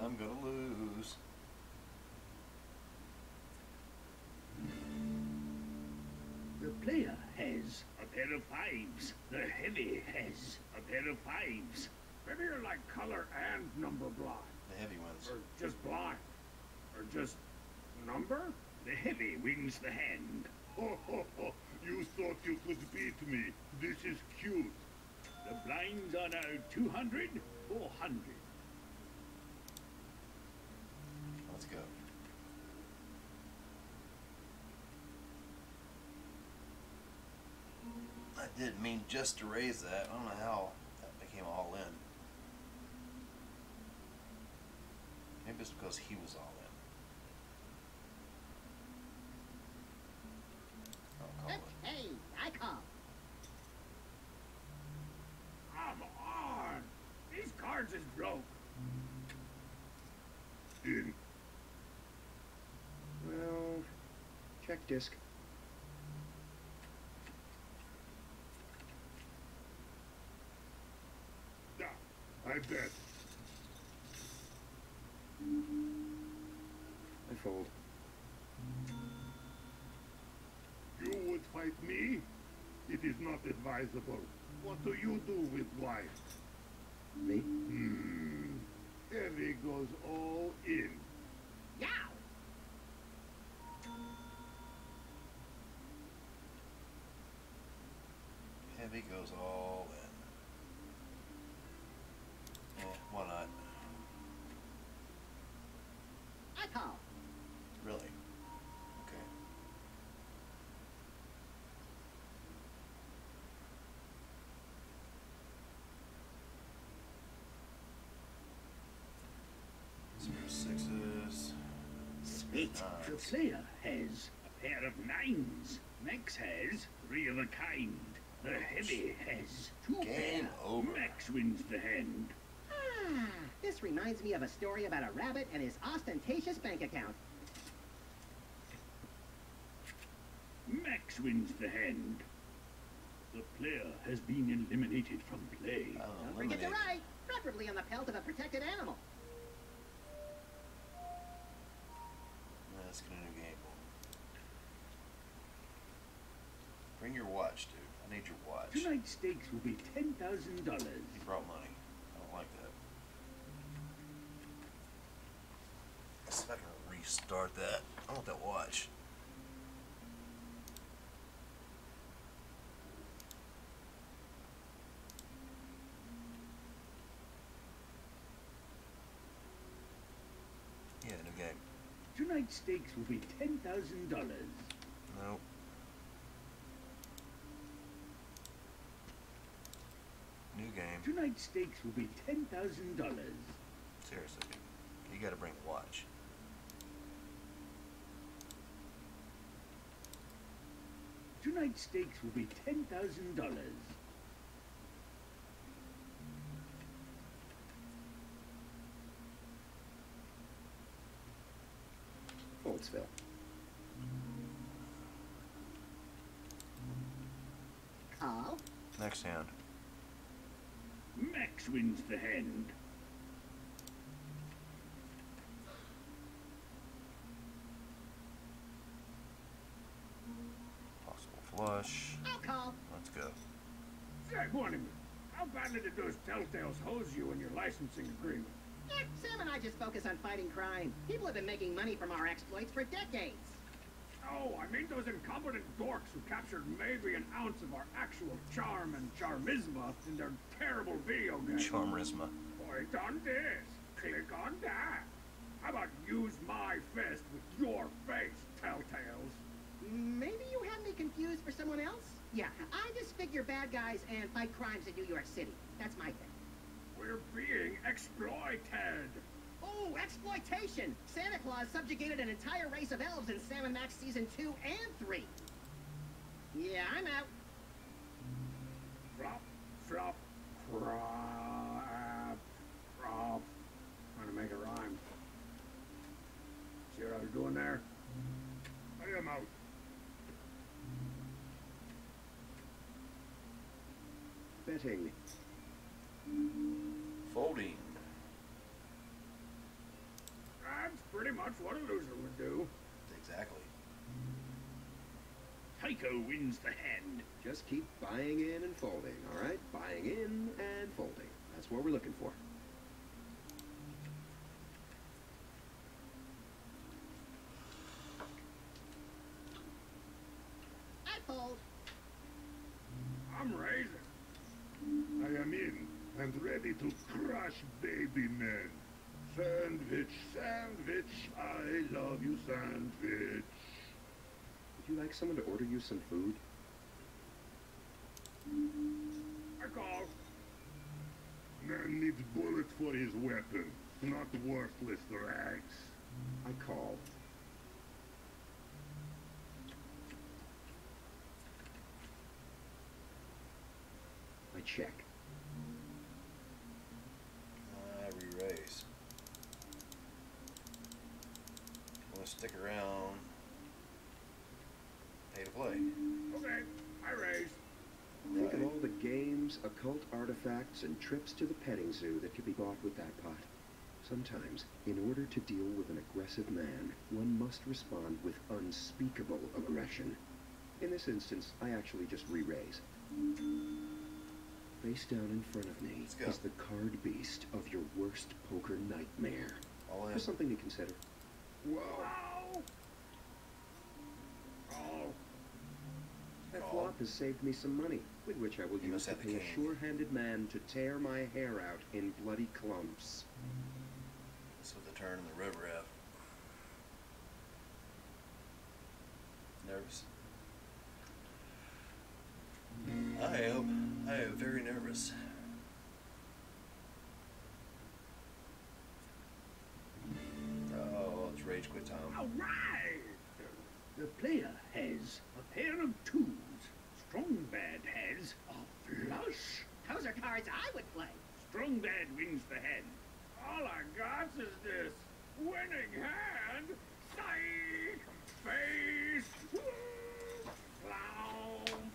I'm gonna lose. The player has a pair of fives. The heavy has a pair of fives. Maybe you're like color and number blind. The heavy ones. Or just blind. Or just number? The heavy wins the hand. Ho ho ho! You thought you could beat me. This is cute. The blinds are now 200, 400. Let's go. I didn't mean just to raise that. I don't know how that became all in. Maybe it's because he was all in. I'll call it. Hey, I call. Come on! These cards is broke. In. Well, check disc. Yeah, I bet. I fold. You would fight me? It is not advisable. What do you do with white? Me? Heavy goes all in. Yow! Heavy goes all in. Why not? I call. Really? Okay. Zero sixes. Sweet. The player has a pair of nines. Max has three of a kind. The heavy has two Game pair. over. Max wins the hand. Ah, this reminds me of a story about a rabbit and his ostentatious bank account. Max wins the hand. The player has been eliminated from play. Don't forget to write, preferably on the pelt of a protected animal. Let's get a new game. Bring your watch, dude. I need your watch. Tonight's stakes will be $10,000. You brought money. I don't like that. Let's see if I can restart that. I want that watch. Yeah, new game. Tonight's stakes will be $10,000. Nope. New game. Tonight's stakes will be $10,000. Seriously, dude. You gotta bring the watch. Tonight's stakes will be $10,000. Foldsville. call. Next hand. Max wins the hand. Possible flush. I'll call. Let's go. Say, go on a minute. How badly did those Telltales hose you in your licensing agreement? Sam and I just focus on fighting crime. People have been making money from our exploits for decades. Oh, I mean those incompetent dorks who captured maybe an ounce of our actual charm and charmisma in their terrible video game. Charmisma. Point on this. Click on that. How about use my fist with your face, Telltales? Maybe you had me confused for someone else? Yeah, I just figure bad guys and fight crimes in New York City. That's my thing. We're being exploited. Oh, exploitation! Santa Claus subjugated an entire race of elves in Sam & Max Season 2 and 3. Yeah, I'm out. Flop, flop, crap, crop. Trying to make it rhyme. See what I was doing there? I am out. Betting. Folding. That's pretty much what a loser would do. Exactly. Tycho wins the hand. Just keep buying in and folding, all right? Buying in and folding. That's what we're looking for. I fold. I'm raising. I am in and ready to crush baby men. Sandwich, sandwich, I love you, sandwich. Would you like someone to order you some food? I call. Man needs bullets for his weapon, not worthless rags. I call. I check. I re-raise. Want to stick around? Pay to play. Okay, I raise. Think of Right. all the games, occult artifacts, and trips to the petting zoo that could be bought with that pot. Sometimes, in order to deal with an aggressive man, one must respond with unspeakable aggression. In this instance, I actually just re-raise. Face down in front of me Let's go. is the card beast of your worst poker nightmare. All in. Just something to consider. Whoa! Oh, That Call. flop has saved me some money, with which I will You use must to have the pay a king. sure-handed man to tear my hair out in bloody clumps. That's what the turn in the river have. Nervous? I am. I am very nervous. Oh, it's rage quit time. All right. The player has a pair of twos. Strong Bad has a flush. Those are cards I would play. Strong Bad wins the hand. all I got is this winning hand. Psych! Face! Woo, clown!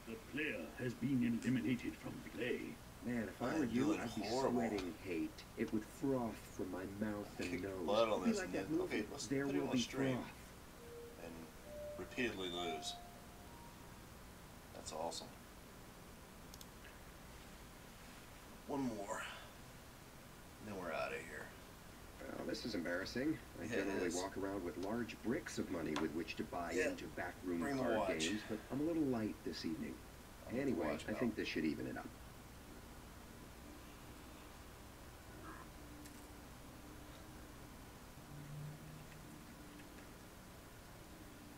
The player has been eliminated from play. Man, if I I'm were you, doing I'd be horrible. sweating hate. It would froth from my mouth and Kick nose. blood on It'd be this like and that then- movie, okay, let's There put it Will on Be stream. Froth. And repeatedly lose. That's awesome. One more. And then we're out of here. Well, this is embarrassing. I Yeah, it generally is. walk around with large bricks of money with which to buy Yeah, into backroom bring the card watch. games, but I'm a little light this evening. I'm with the Anyway, watch, I pal. think this should even it up.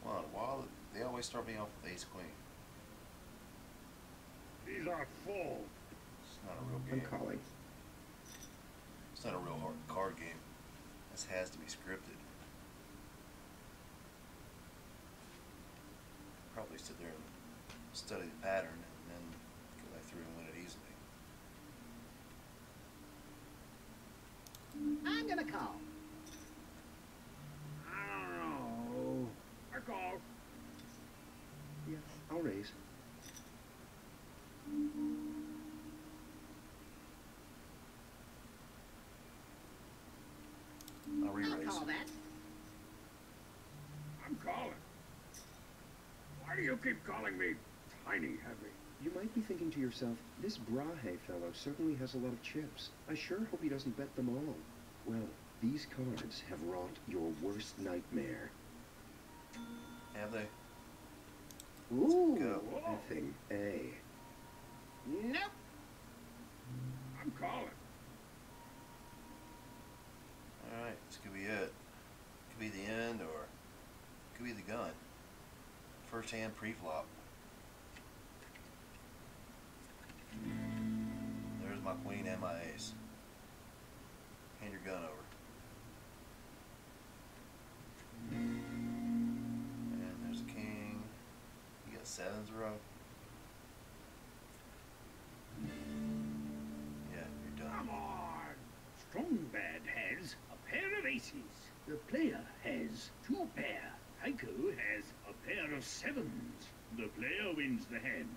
Why they always start me off with ace queen. These are full. It's not a real I'm game. calling. It's not a real hard card game. This has to be scripted. Probably sit there and study the pattern and then go back through and win it easily. I'm gonna call. I don't know. I call. Yeah, I'll raise. all that. I'm calling. Why do you keep calling me Tiny Heavy? You might be thinking to yourself, this Brahe fellow certainly has a lot of chips. I sure hope he doesn't bet them all. Well, these cards have wrought your worst nightmare. Have they? Ooh, go. effing A. Nope. I'm calling. Alright, this could be it. Could be the end, or could be the gun. First hand pre-flop. There's my queen and my ace. Hand your gun over. And there's a king. You got sevens, bro. Yeah, you're done. Come on! Strongbad has a pair of aces. The player has 2 pair. Tycho has a pair of sevens. The player wins the hand.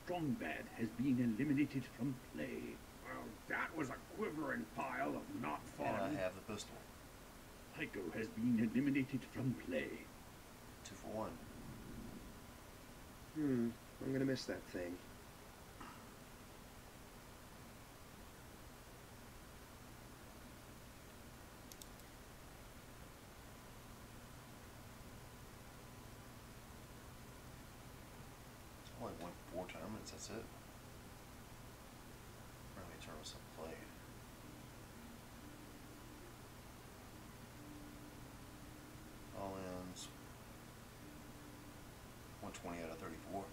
Strongbad has been eliminated from play. Well, that was a quivering pile of not And I fun. have the pistol. Tycho has been eliminated from play. 2 for 1. I'm gonna miss that thing. It's only won 4 tournaments, that's it. How many tournaments I've played? All ins. 120 out of 34.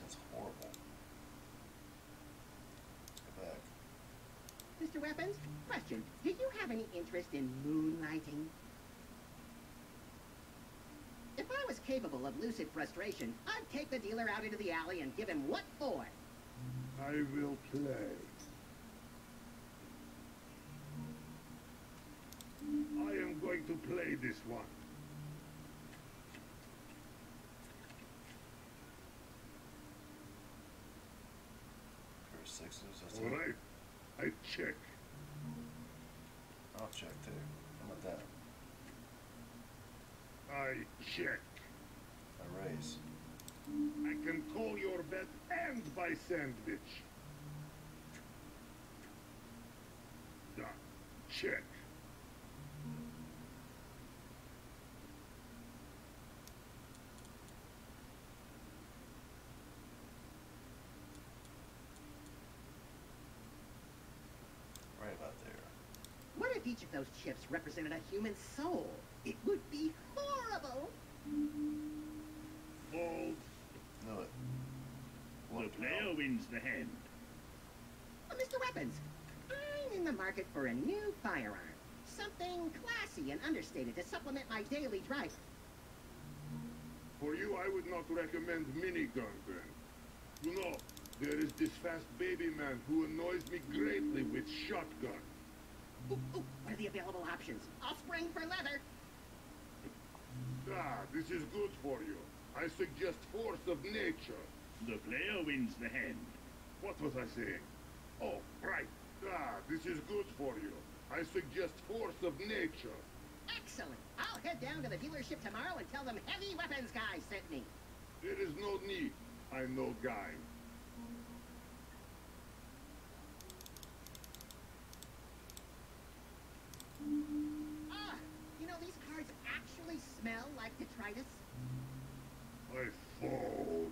That's horrible. Let's go back. Mr. Weapons, question. Do you have any interest in moonlighting? If I was capable of lucid frustration, I'd take the dealer out into the alley and give him what for. I will play. I am going to play this one. Pair of sixes, that's All it. right. I check. I'll check too. How about that? I check. I raise. I can call your bet and buy sandwich. Done. Check. Right about there. What if each of those chips represented a human soul? It would be horrible. Fold. Knew it. The player wins the hand. Mr. Weapons, I'm in the market for a new firearm. Something classy and understated to supplement my daily drive. For you, I would not recommend minigun then. You know, there is this fast baby man who annoys me greatly with shotgun. Ooh, what are the available options? I'll spring for leather. Ah, this is good for you. I suggest force of nature. The player wins the hand. What was I saying? Oh, right. Ah, this is good for you. I suggest force of nature. Excellent. I'll head down to the dealership tomorrow and tell them Heavy Weapons Guy sent me. There is no need. I know guy. Ah, you know, these cards actually smell like detritus. I fold.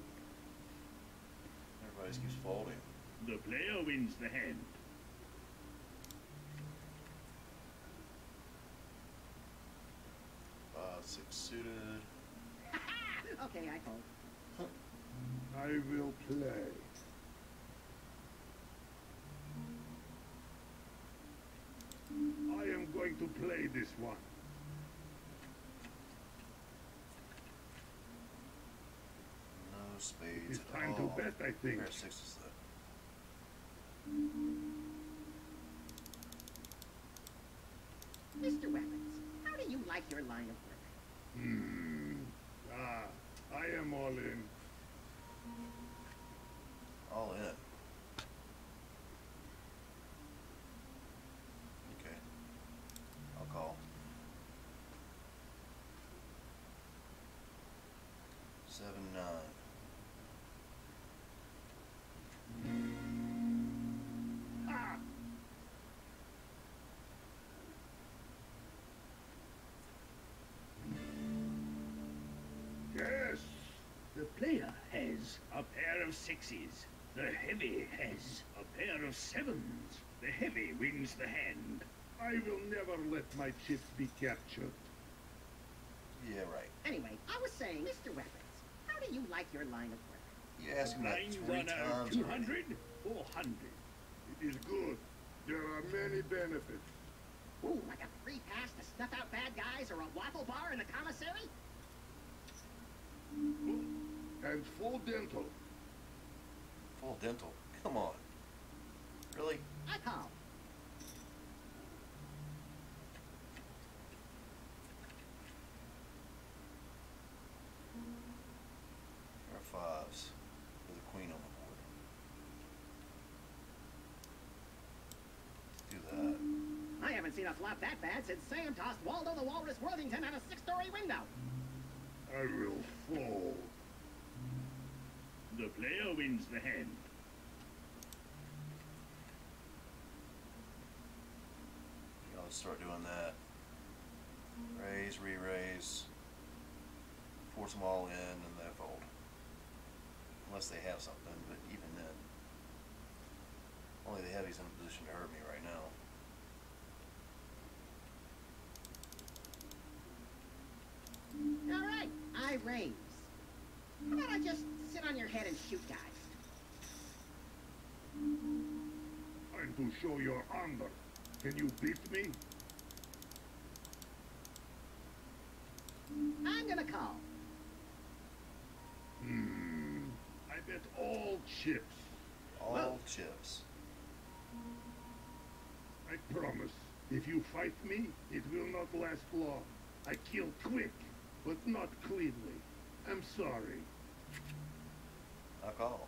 Everybody just keeps folding. The player wins the hand. 6 suited. Okay, I fold. I will play. I am going to play this one. No spades It's at time to all. bet, I think. Pair of sixes though. Mr. Weapons, how do you like your line of work? Ah, I am all in. All in. Okay. I'll call. 7-9. Ah! Yes! The player has a pair of sixes. The heavy has a pair of sevens. The heavy wins the hand. I will never let my chips be captured. Yeah, right. Anyway, I was saying, Mr. Weapons, how do you like your line of work? You asked him that Lines 3 on times already. 200, 400. It is good. There are many benefits. Ooh, like a free pass to snuff out bad guys or a waffle bar in the commissary? And full dental. Full dental. Come on. Really? I call. There are 5s with a queen on the board. Let's do that. I haven't seen a flop that bad since Sam tossed Waldo the Walrus Worthington out a 6-story window. I will fold. The player wins the hand. I'll just start doing that. Raise, re-raise. Force them all in and then fold. Unless they have something, but even then. Only the heavy's in a position to hurt me right now. All right, I raise. How about I just sit on your head and shoot guys? And to show your honor, can you beat me? I'm gonna call. I bet all chips. All Whoa. chips. I promise. If you fight me, it will not last long. I kill quick, but not cleanly. I'm sorry. I'll call.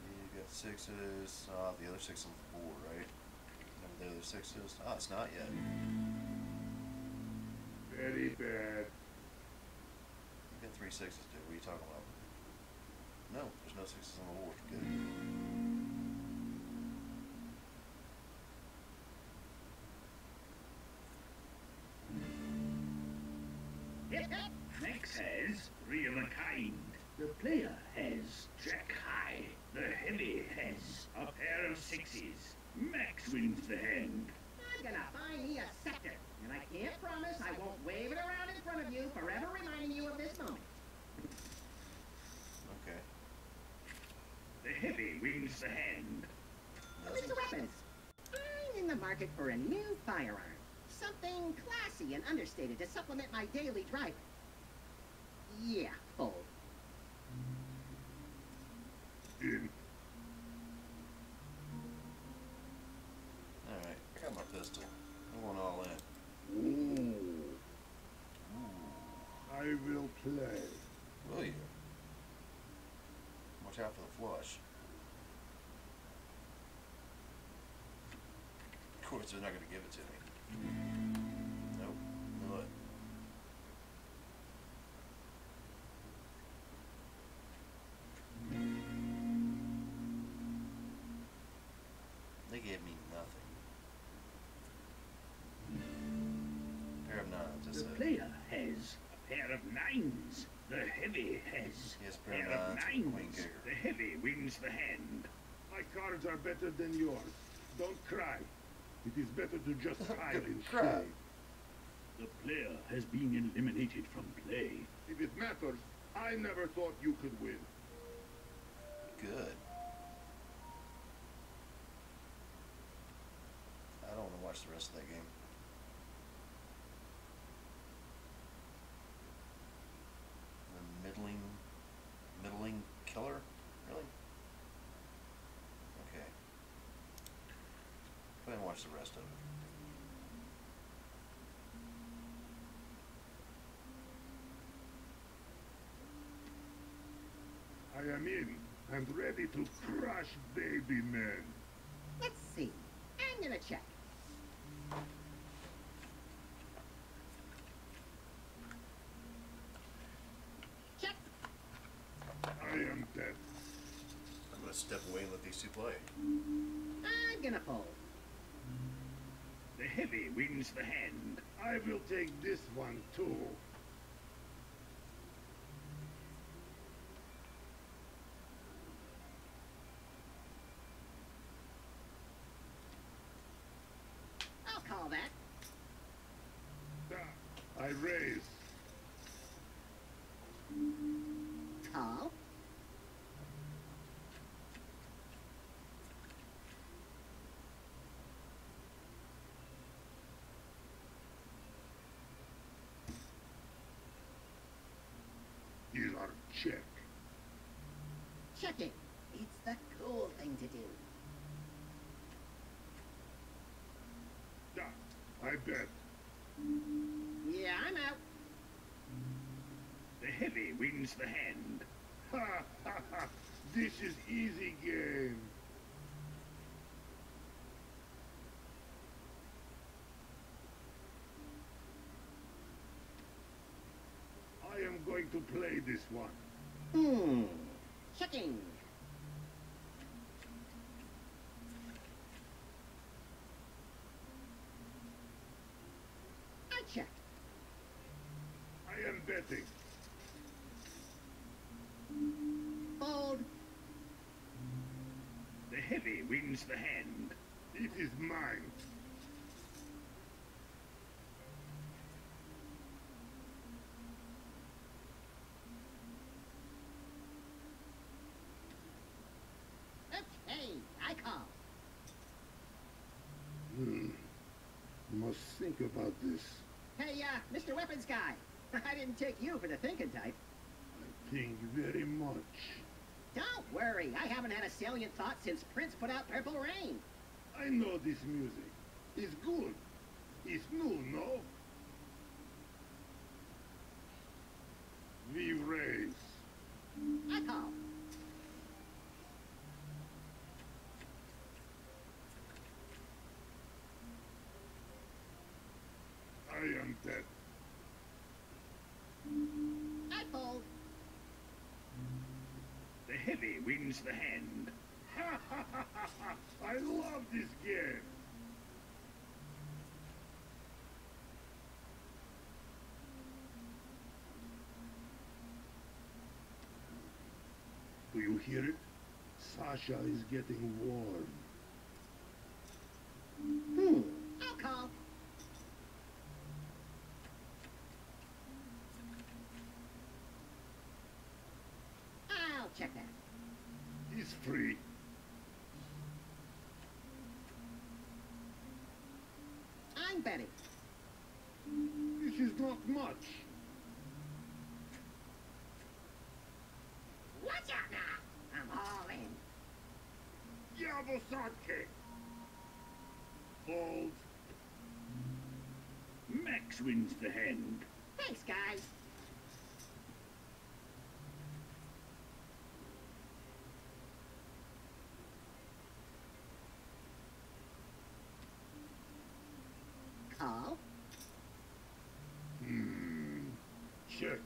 You got 6s. The other 6 on the board, right? Remember the other 6s? Oh, it's not yet. Very bad. You got 3 6s, dude. What are you talking about? No, there's no 6s on the board. Good. Max has 3 of a kind. The player has jack high. The heavy has a pair of sixes. Max wins the hand. I'm gonna buy me a scepter, and I can't promise I won't wave it around in front of you, forever reminding you of this moment. Okay. The heavy wins the hand. Doesn't. Mr. Weapons, I'm in the market for a new firearm. Something classy and understated to supplement my daily driver. Yeah, fold. In. Alright, I got my pistol. I'm going all in. Ooh. I will play. Will you? Watch out for the flush. Of course, they're not going to give it to me. Nope. Knew it. They gave me nothing. Pair of 9s, that's The it. player has a pair of 9s. The heavy has Yes, a pair pair of of 9s, queen 9s. kicker. The heavy wins the hand. My cards are better than yours. Don't cry. It is better to just hide in Cry. shame. The player has been eliminated from play. If it matters, I never thought you could win. Good. I don't want to watch the rest of that game. The middling killer? Really? Okay. Go ahead and watch the rest of it. I am in and ready to crush baby men. Let's see. I'm gonna check. Check. I am dead. I'm gonna step away and let these two play. I'm gonna fold. The heavy wins the hand. I will take this one too. I'll call that. I raise. Call. These are check. Checking. It's the cool thing to do. I bet. Yeah, I'm out. The heavy wins the hand. Ha ha ha! This is easy game. I am going to play this one. Checking. I checked. I am betting. Fold. The heavy wins the hand. It is mine. Okay, I call. Must think about this. Hey, Mr. Weapons Guy. I didn't take you for the thinking type. I think very much. Don't worry, I haven't had a salient thought since Prince put out Purple Rain. I know this music. It's good. It's new, no? We raise. I call. I am dead. I fold. The heavy wins the hand. Ha ha ha ha ha! I love this game. Do you hear it? Sasha is getting warm. I'll call. I'll check that. He's free. I'm betting. This is not much. Watch out now. I'm all in. Yabosake. Fold. Max wins the hand. Thanks, guys. Call. Check.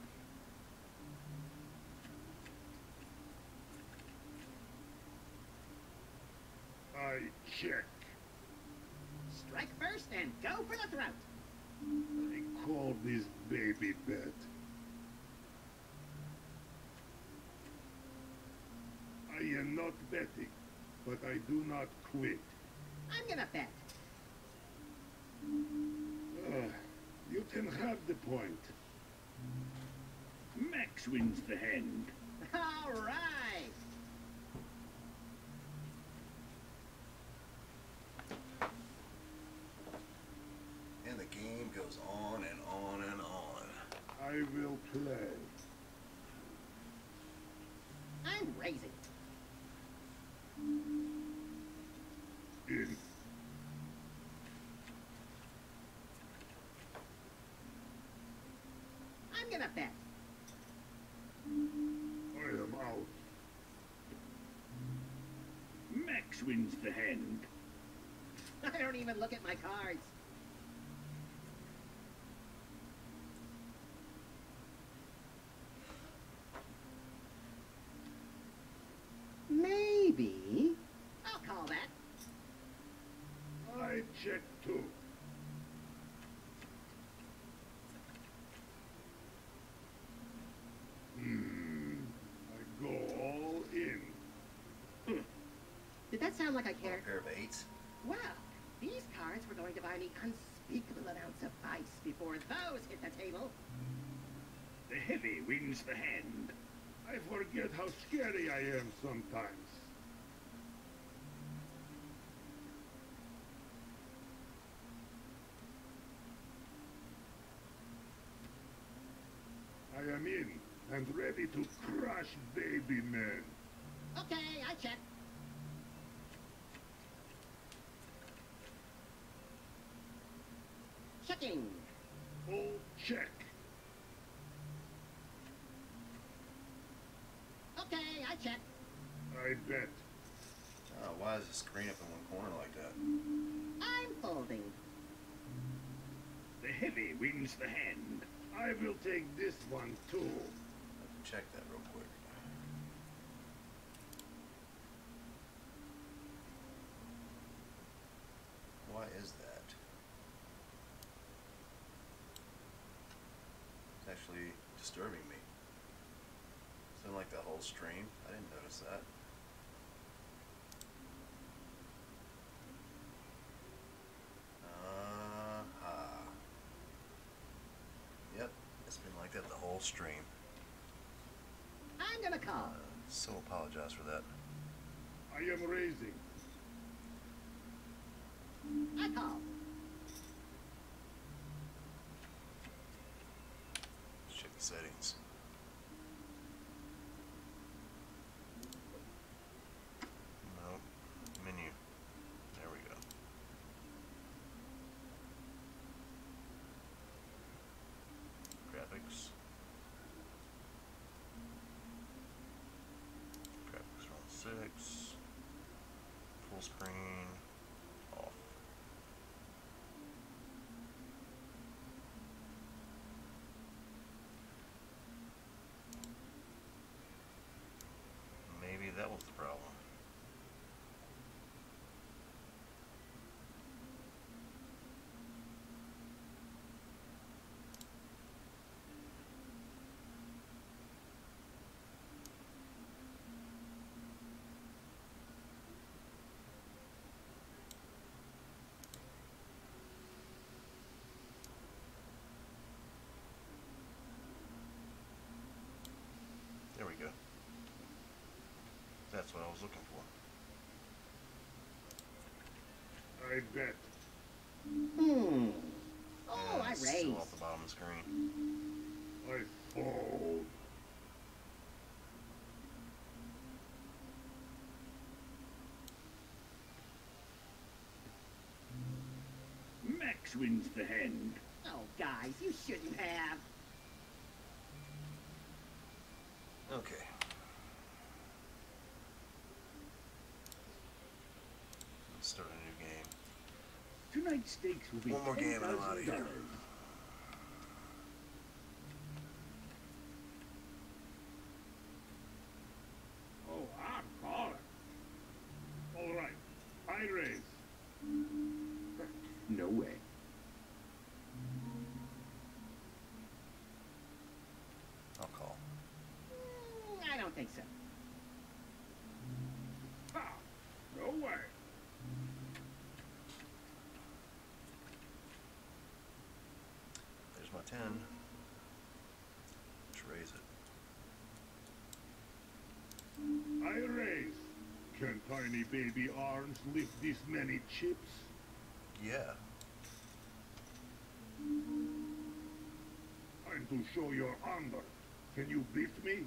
I check. Strike first and go for the throat. I call this baby bet. I am not betting, but I do not quit. I'm gonna bet. You can have the point. Max wins the hand. All right. And the game goes on and on and on. I will play. I'm raising. In. I'm gonna bet. I am out. Max wins the hand. I don't even look at my cards. Maybe. I'll call that. I check too. I go all in. Did that sound like I A cared? pair of eights. Well, these cards were going to buy me unspeakable amounts of ice before those hit the table. The heavy wins the hand. I forget how scary I am sometimes. I am in and ready to crush baby men. Okay, I check. Checking. Full check. Okay, I check. I bet. Oh, why is the screen up in one corner like that? I'm folding. The heavy wins the hand. I will take this one too. I have to check that real quick. Why is that? It's actually disturbing me. It's in like the whole stream. I didn't notice that. Yep, it's been like that the whole stream. I'm gonna call. So apologize for that. I am raising. I call. Let's check the settings. Nope. Menu. There we go. Graphics. Graphics are on 6. Full screen. Off. Maybe that was the problem. There we go. That's what I was looking for. I bet. Oh, I It's raise. still off the bottom of the screen. I fold. Max wins the hand. Oh, guys, you shouldn't have. Okay. Let's start a new game. Tonight's stakes will be One more game and I'm outta here. $10,000. Oh, I'm calling. All right. I raise. No way. I'll call. I don't think so. Ha! No way. There's my 10. Let's raise it. I raise. Can tiny baby arms lift this many chips? Yeah. And to show your honor, can you beat me?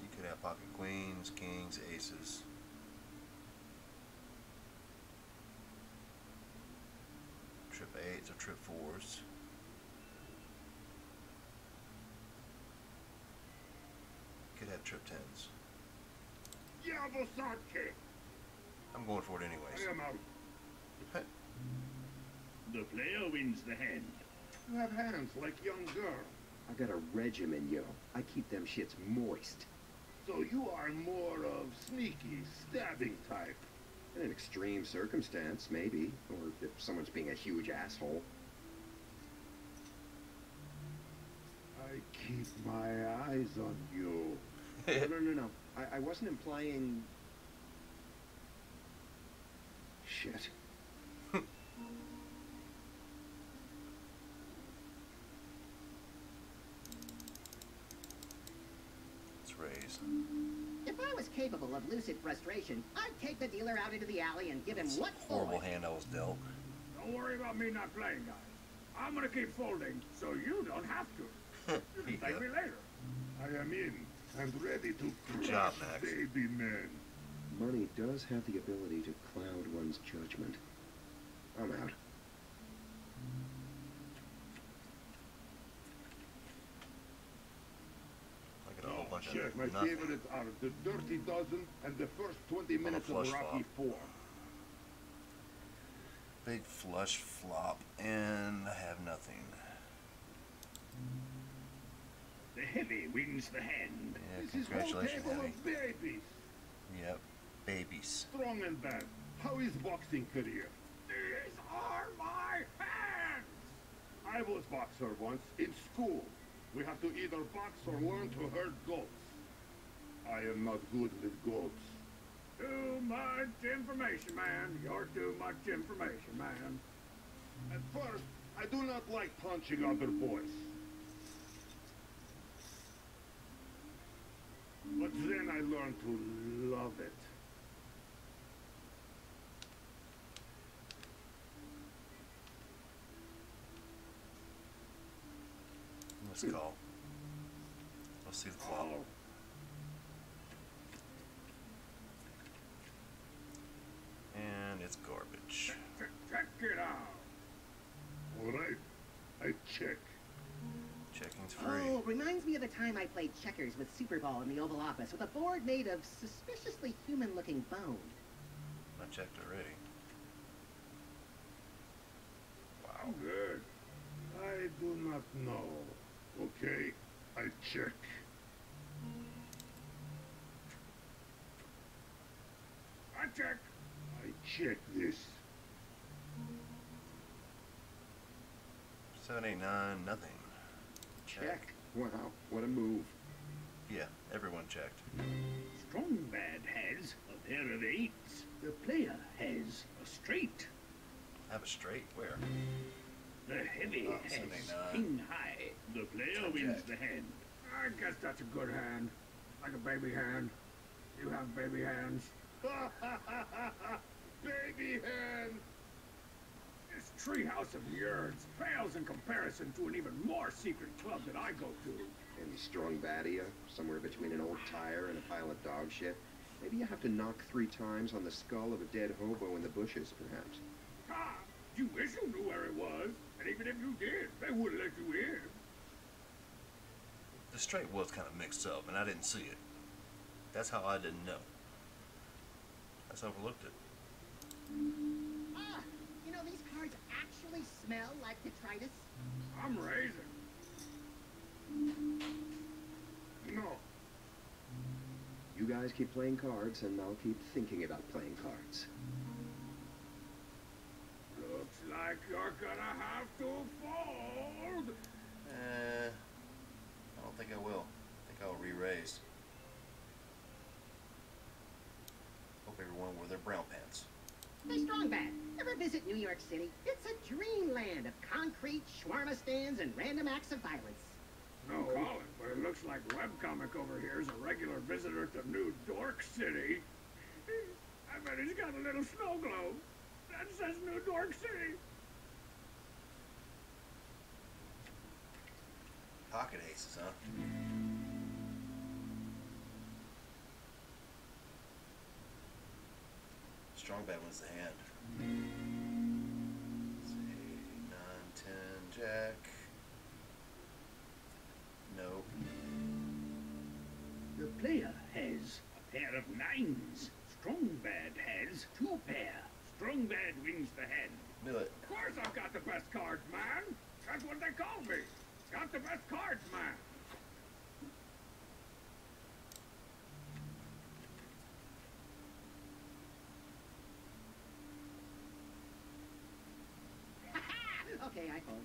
You could have pocket queens, kings, aces. Trip 8. Eights are trip fours. Could have trip tens. Yabosake! I'm going for it I anyways. am out. The player wins the hand. You have hands like young girl. I got a regimen, yo. I keep them shits moist. So you are more of sneaky, stabbing type. In an extreme circumstance, maybe. Or if someone's being a huge asshole. I keep my eyes on you. No. I wasn't implying... Shit. Let's raise. If I was capable of lucid frustration, I'd take the dealer out into the alley and give him That's a what horrible for. hand I was dealt. Don't worry about me not playing, guys. I'm gonna keep folding, so you don't have to. You can thank me later. I am in and ready to Good job, crush Max. baby men. Money does have the ability to cloud one's judgment. I'm out. I got a whole bunch Check. of My nothing. favorites are the Dirty Dozen and the first 20 minutes of flush Rocky flop. 4. Big flush flop, and I have nothing. The heavy wins the hand. Yeah, This is whole congratulations, table Heavy. of babies. Yep, babies. Strong and bad. How is boxing career? These are my hands! I was boxer once in school. We have to either box or learn to herd goats. I am not good with goats. Too much information, man. You're too much information, man. At first, I do not like punching other boys. But then I learned to love it. Let's call. Let's see the flop. Oh, And it's garbage. Check it out. all right. I check. Checking's free. Oh, reminds me of the time I played checkers with Super Ball in the Oval Office with a board made of suspiciously human-looking bone. I checked already. Wow. I'm good. I do not know. Okay, I check. I check. I check this. 7, 8, 9, nothing. Check. Wow, what a move. Yeah, everyone checked. Strong bad has a pair of eights. The player has a straight. I have a straight. Where? The heavy Oh, has 7, 8, 9. king high. The player Check, wins check. the hand. I guess that's a good hand. Like a baby hand. You have baby hands. Baby hand! This treehouse of yours pales in comparison to an even more secret club that I go to. Any strong badia, somewhere between an old tire and a pile of dog shit. Maybe you have to knock 3 times on the skull of a dead hobo in the bushes, perhaps. Ah, you wish you knew where it was. And even if you did, they wouldn't let you in. The straight was kind of mixed up, and I didn't see it. That's how I didn't know. I just overlooked it. Ah, you know, these cards actually smell like detritus. I'm raising. No. You guys keep playing cards, and I'll keep thinking about playing cards. Looks like you're gonna have to fold. I don't think I will. I think I'll re-raise. Hope everyone wore their brown pants. Hey, Strongbad, ever visit New York City? It's a dreamland of concrete, shawarma stands, and random acts of violence. No calling, but it looks like Webcomic over here is a regular visitor to New Dork City. I bet he's got a little snow globe that says New Dork City. Pocket aces, huh? Strong bad wins the hand. 6, 8, 9, Jack. Nope. The player has a pair of 9s. Strongbad has 2 pair. Strongbad wins the hand. Knew it. Of course I've got the best cards, man. That's what they call me. Got the best cards, man. Okay, I fold.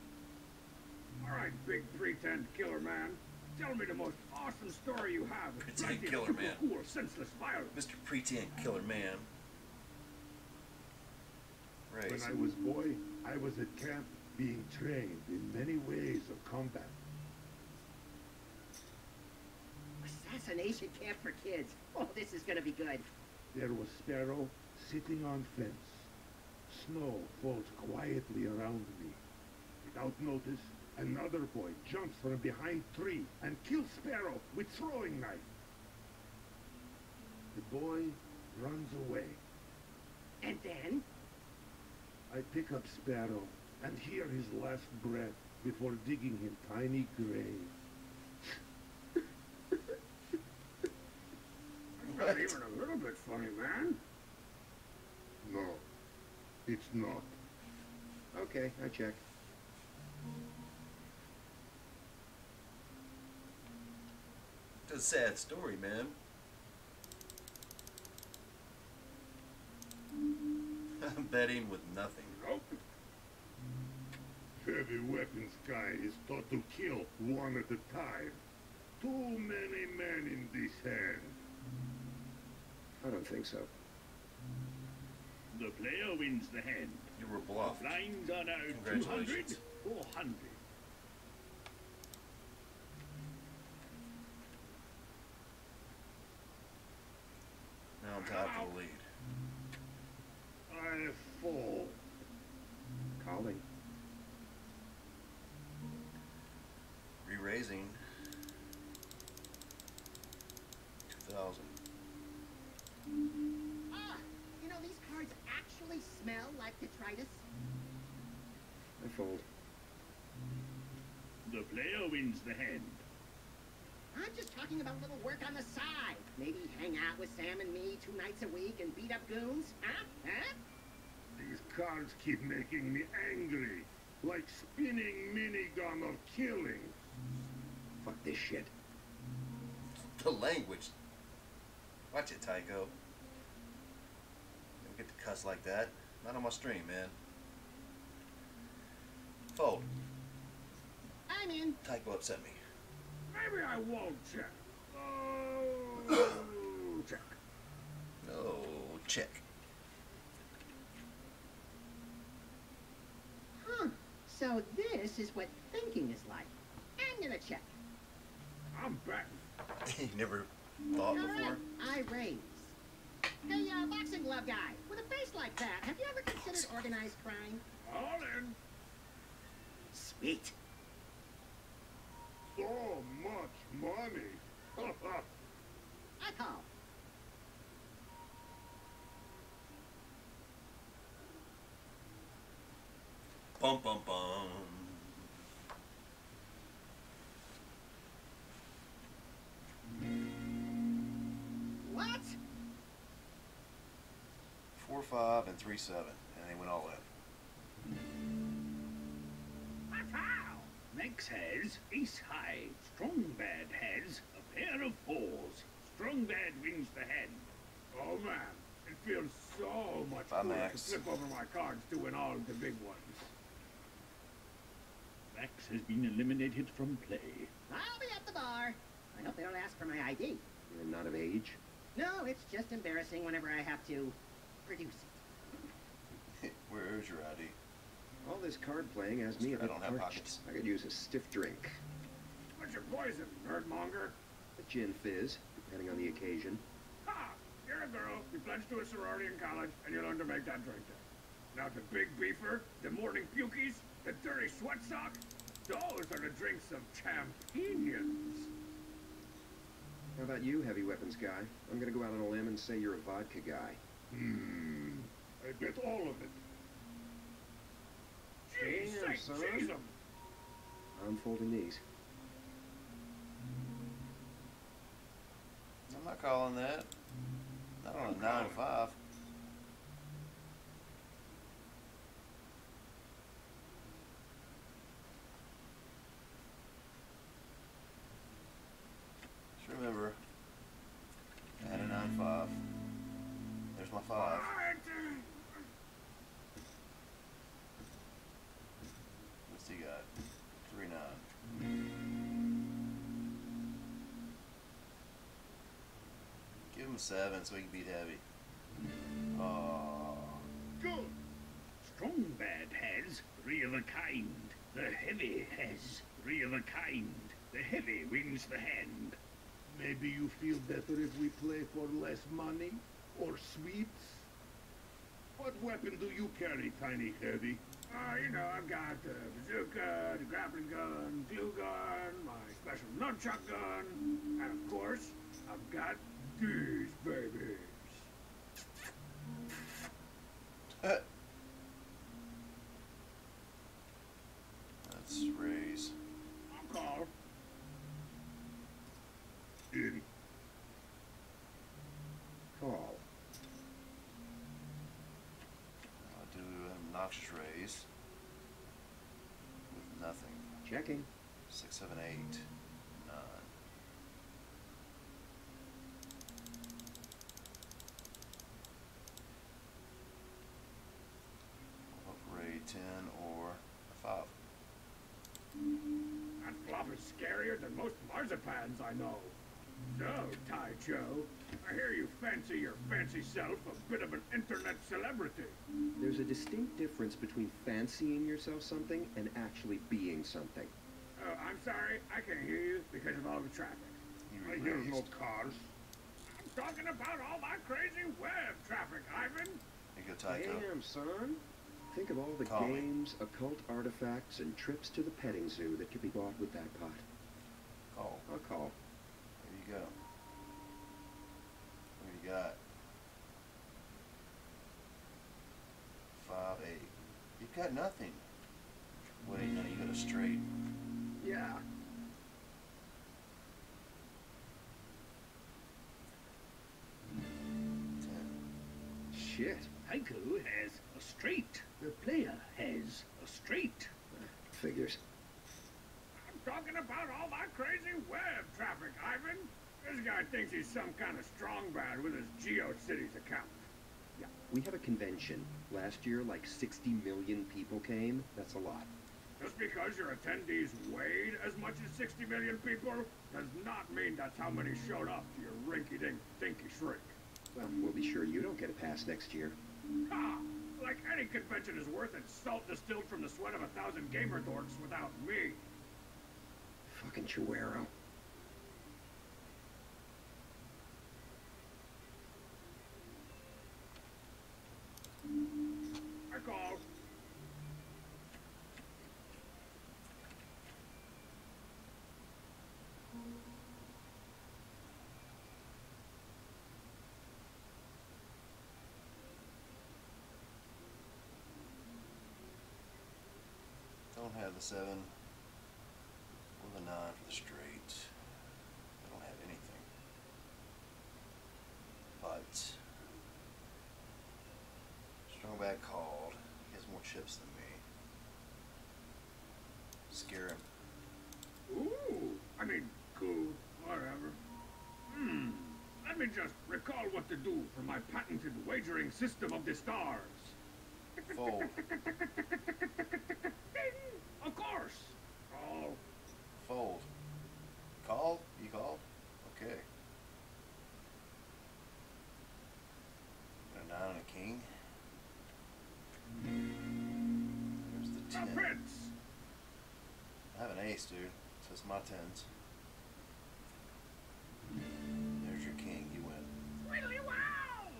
All right, big pretend killer man. Tell me the most awesome story you have. with Pretend plenty of killer super man. Cool, senseless violence. Mr. Pretend Killer Man. Right. When I was boy, I was at camp being trained in many ways of combat. Assassination camp for kids. Oh, this is gonna be good. There was Sparrow sitting on fence. Snow falls quietly around me. Without notice, another boy jumps from behind tree and kills Sparrow with throwing knife. The boy runs away. And then? I pick up Sparrow and hear his last breath before digging him tiny grave. That's not even a little bit funny, man. No, it's not. Okay, I check. It's a sad story, man. I'm betting with nothing. Nope. Heavy weapons guy is taught to kill one at a time. Too many men in this hand. I don't think so. The player wins the hand. You were bluffed. Blinds are now 200, Congratulations. 400. Now I'm top of the lead. I fall. Calling. Re-raising. 2,000. Ah, you know, these cards actually smell like detritus. I fold. The player wins the hand. I'm just talking about a little work on the side. Maybe hang out with Sam and me 2 nights a week and beat up goons. Huh? Huh? These cards keep making me angry. Like spinning minigun of killing. Fuck this shit. The language. Watch it, Tycho. Don't get to cuss like that. Not on my stream, man. Fold. I'm in. Tycho upset me. Maybe I won't check. Oh, check. No, check. Huh. So this is what thinking is like. I'm gonna check. I'm betting. You never thought All before? right, I raise. Hey, boxing glove guy, with a face like that, have you ever considered organized crime? All in. Sweet. So much money. I call. Bum bum bum. What? 4, 5, and 3, 7, and they went all in. That's how. Max has ace high. Strongbad has a pair of 4s. Strongbad wins the hand. Oh man, it feels so much Bye, cooler to Max. flip over my cards to win all the big ones. Max has been eliminated from play. I'll be at the bar. I hope they don't ask for my ID. You're not of age. No, it's just embarrassing whenever I have to produce it. Where is your ID? All this card playing has me a I bit don't have parched. pockets. I could use a stiff drink. What's your poison, nerdmonger? A gin fizz, depending on the occasion. Ha! You're a girl. You pledged to a sorority in college, and you learned to make that drink there. Now the big beefer, the morning pukies, the dirty sweat sock, those are the drinks of champions. How about you, heavy weapons guy? I'm gonna go out on a limb and say you're a vodka guy. I bet all of it. Jeez, Damn, say, son. jeez 'em. I'm folding these. I'm not calling that. Not on a I'm 9 to 5. Just remember, I had a 9-5. There's my 5. What's he got? 3-9. Give him a 7 so he can beat heavy. Oh. Good. Strong bad has three of a kind. The heavy has three of a kind. The heavy wins the hand. Maybe you feel better if we play for less money? Or sweets? What weapon do you carry, Tiny Heavy? You know, I've got the bazooka, the grappling gun, glue gun, my special nunchuck gun, and of course, I've got these babies. Let's raise. I'll call. In. Call. I'll do an obnoxious raise. With nothing. Checking. 6, 7, 8, 9. Upgrade 10 or a 5. That flop is scarier than most marzipans I know. So, Tai Cho, I hear you fancy your fancy self a bit of an internet celebrity. There's a distinct difference between fancying yourself something and actually being something. I'm sorry, I can't hear you because of all the traffic. He I hear no raised. cars. I'm talking about all that crazy web traffic, Ivan. Here you go, Tycho. Damn, son. Think of all the Call me. games, occult artifacts, and trips to the petting zoo that could be bought with that pot. Call. I'll call. There you go. What do you got? 5, 8. You've got nothing. Wait, no, you got a straight. Yeah. Shit. Haiku has a straight. The player has a straight. Figures. I'm talking about all that crazy web traffic, Ivan. This guy thinks he's some kind of strong bad with his GeoCities account. We have a convention. Last year, like 60 million people came. That's a lot. Just because your attendees weighed as much as 60 million people does not mean that's how many showed up to your rinky-dink dinky shrink. Well, we'll be sure you don't get a pass next year. Ha! Like any convention is worth its salt distilled from the sweat of 1,000 gamer dorks without me. Fucking Chihuero. I call. Don't have the 7 or the 9 for the straight. I don't have anything. But Strongback called. He has more chips than me. Scare him. Ooh, I mean, cool, whatever. Let me just recall what to do for my patented wagering system of the stars. Fold. Of course. Oh, Fold. Call? You call? Okay. Got a 9 and a king. There's the a 10. prince. I have an ace, dude. So it's my 10s. There's your king. You win. Widdly wow!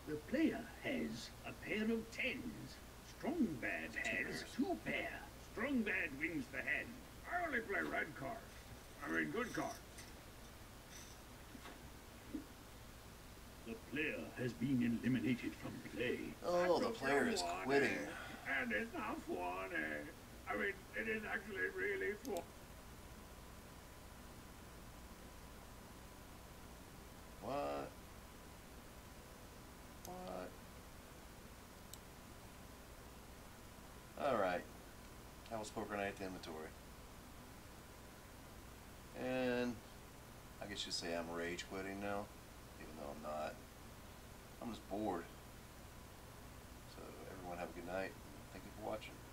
The player has a pair of tens. Strong bad has two pair. Strong bad wins the hand. I only play red cards. I mean, good cards. The player has been eliminated from play. Oh, the That's player is so funny. quitting. And it's not funny. I mean, it is actually really fun. What? What? Alright. That was Poker Night at the inventory. And I guess you'd say I'm rage quitting now, even though I'm not. I'm just bored. So everyone have a good night. Thank you for watching.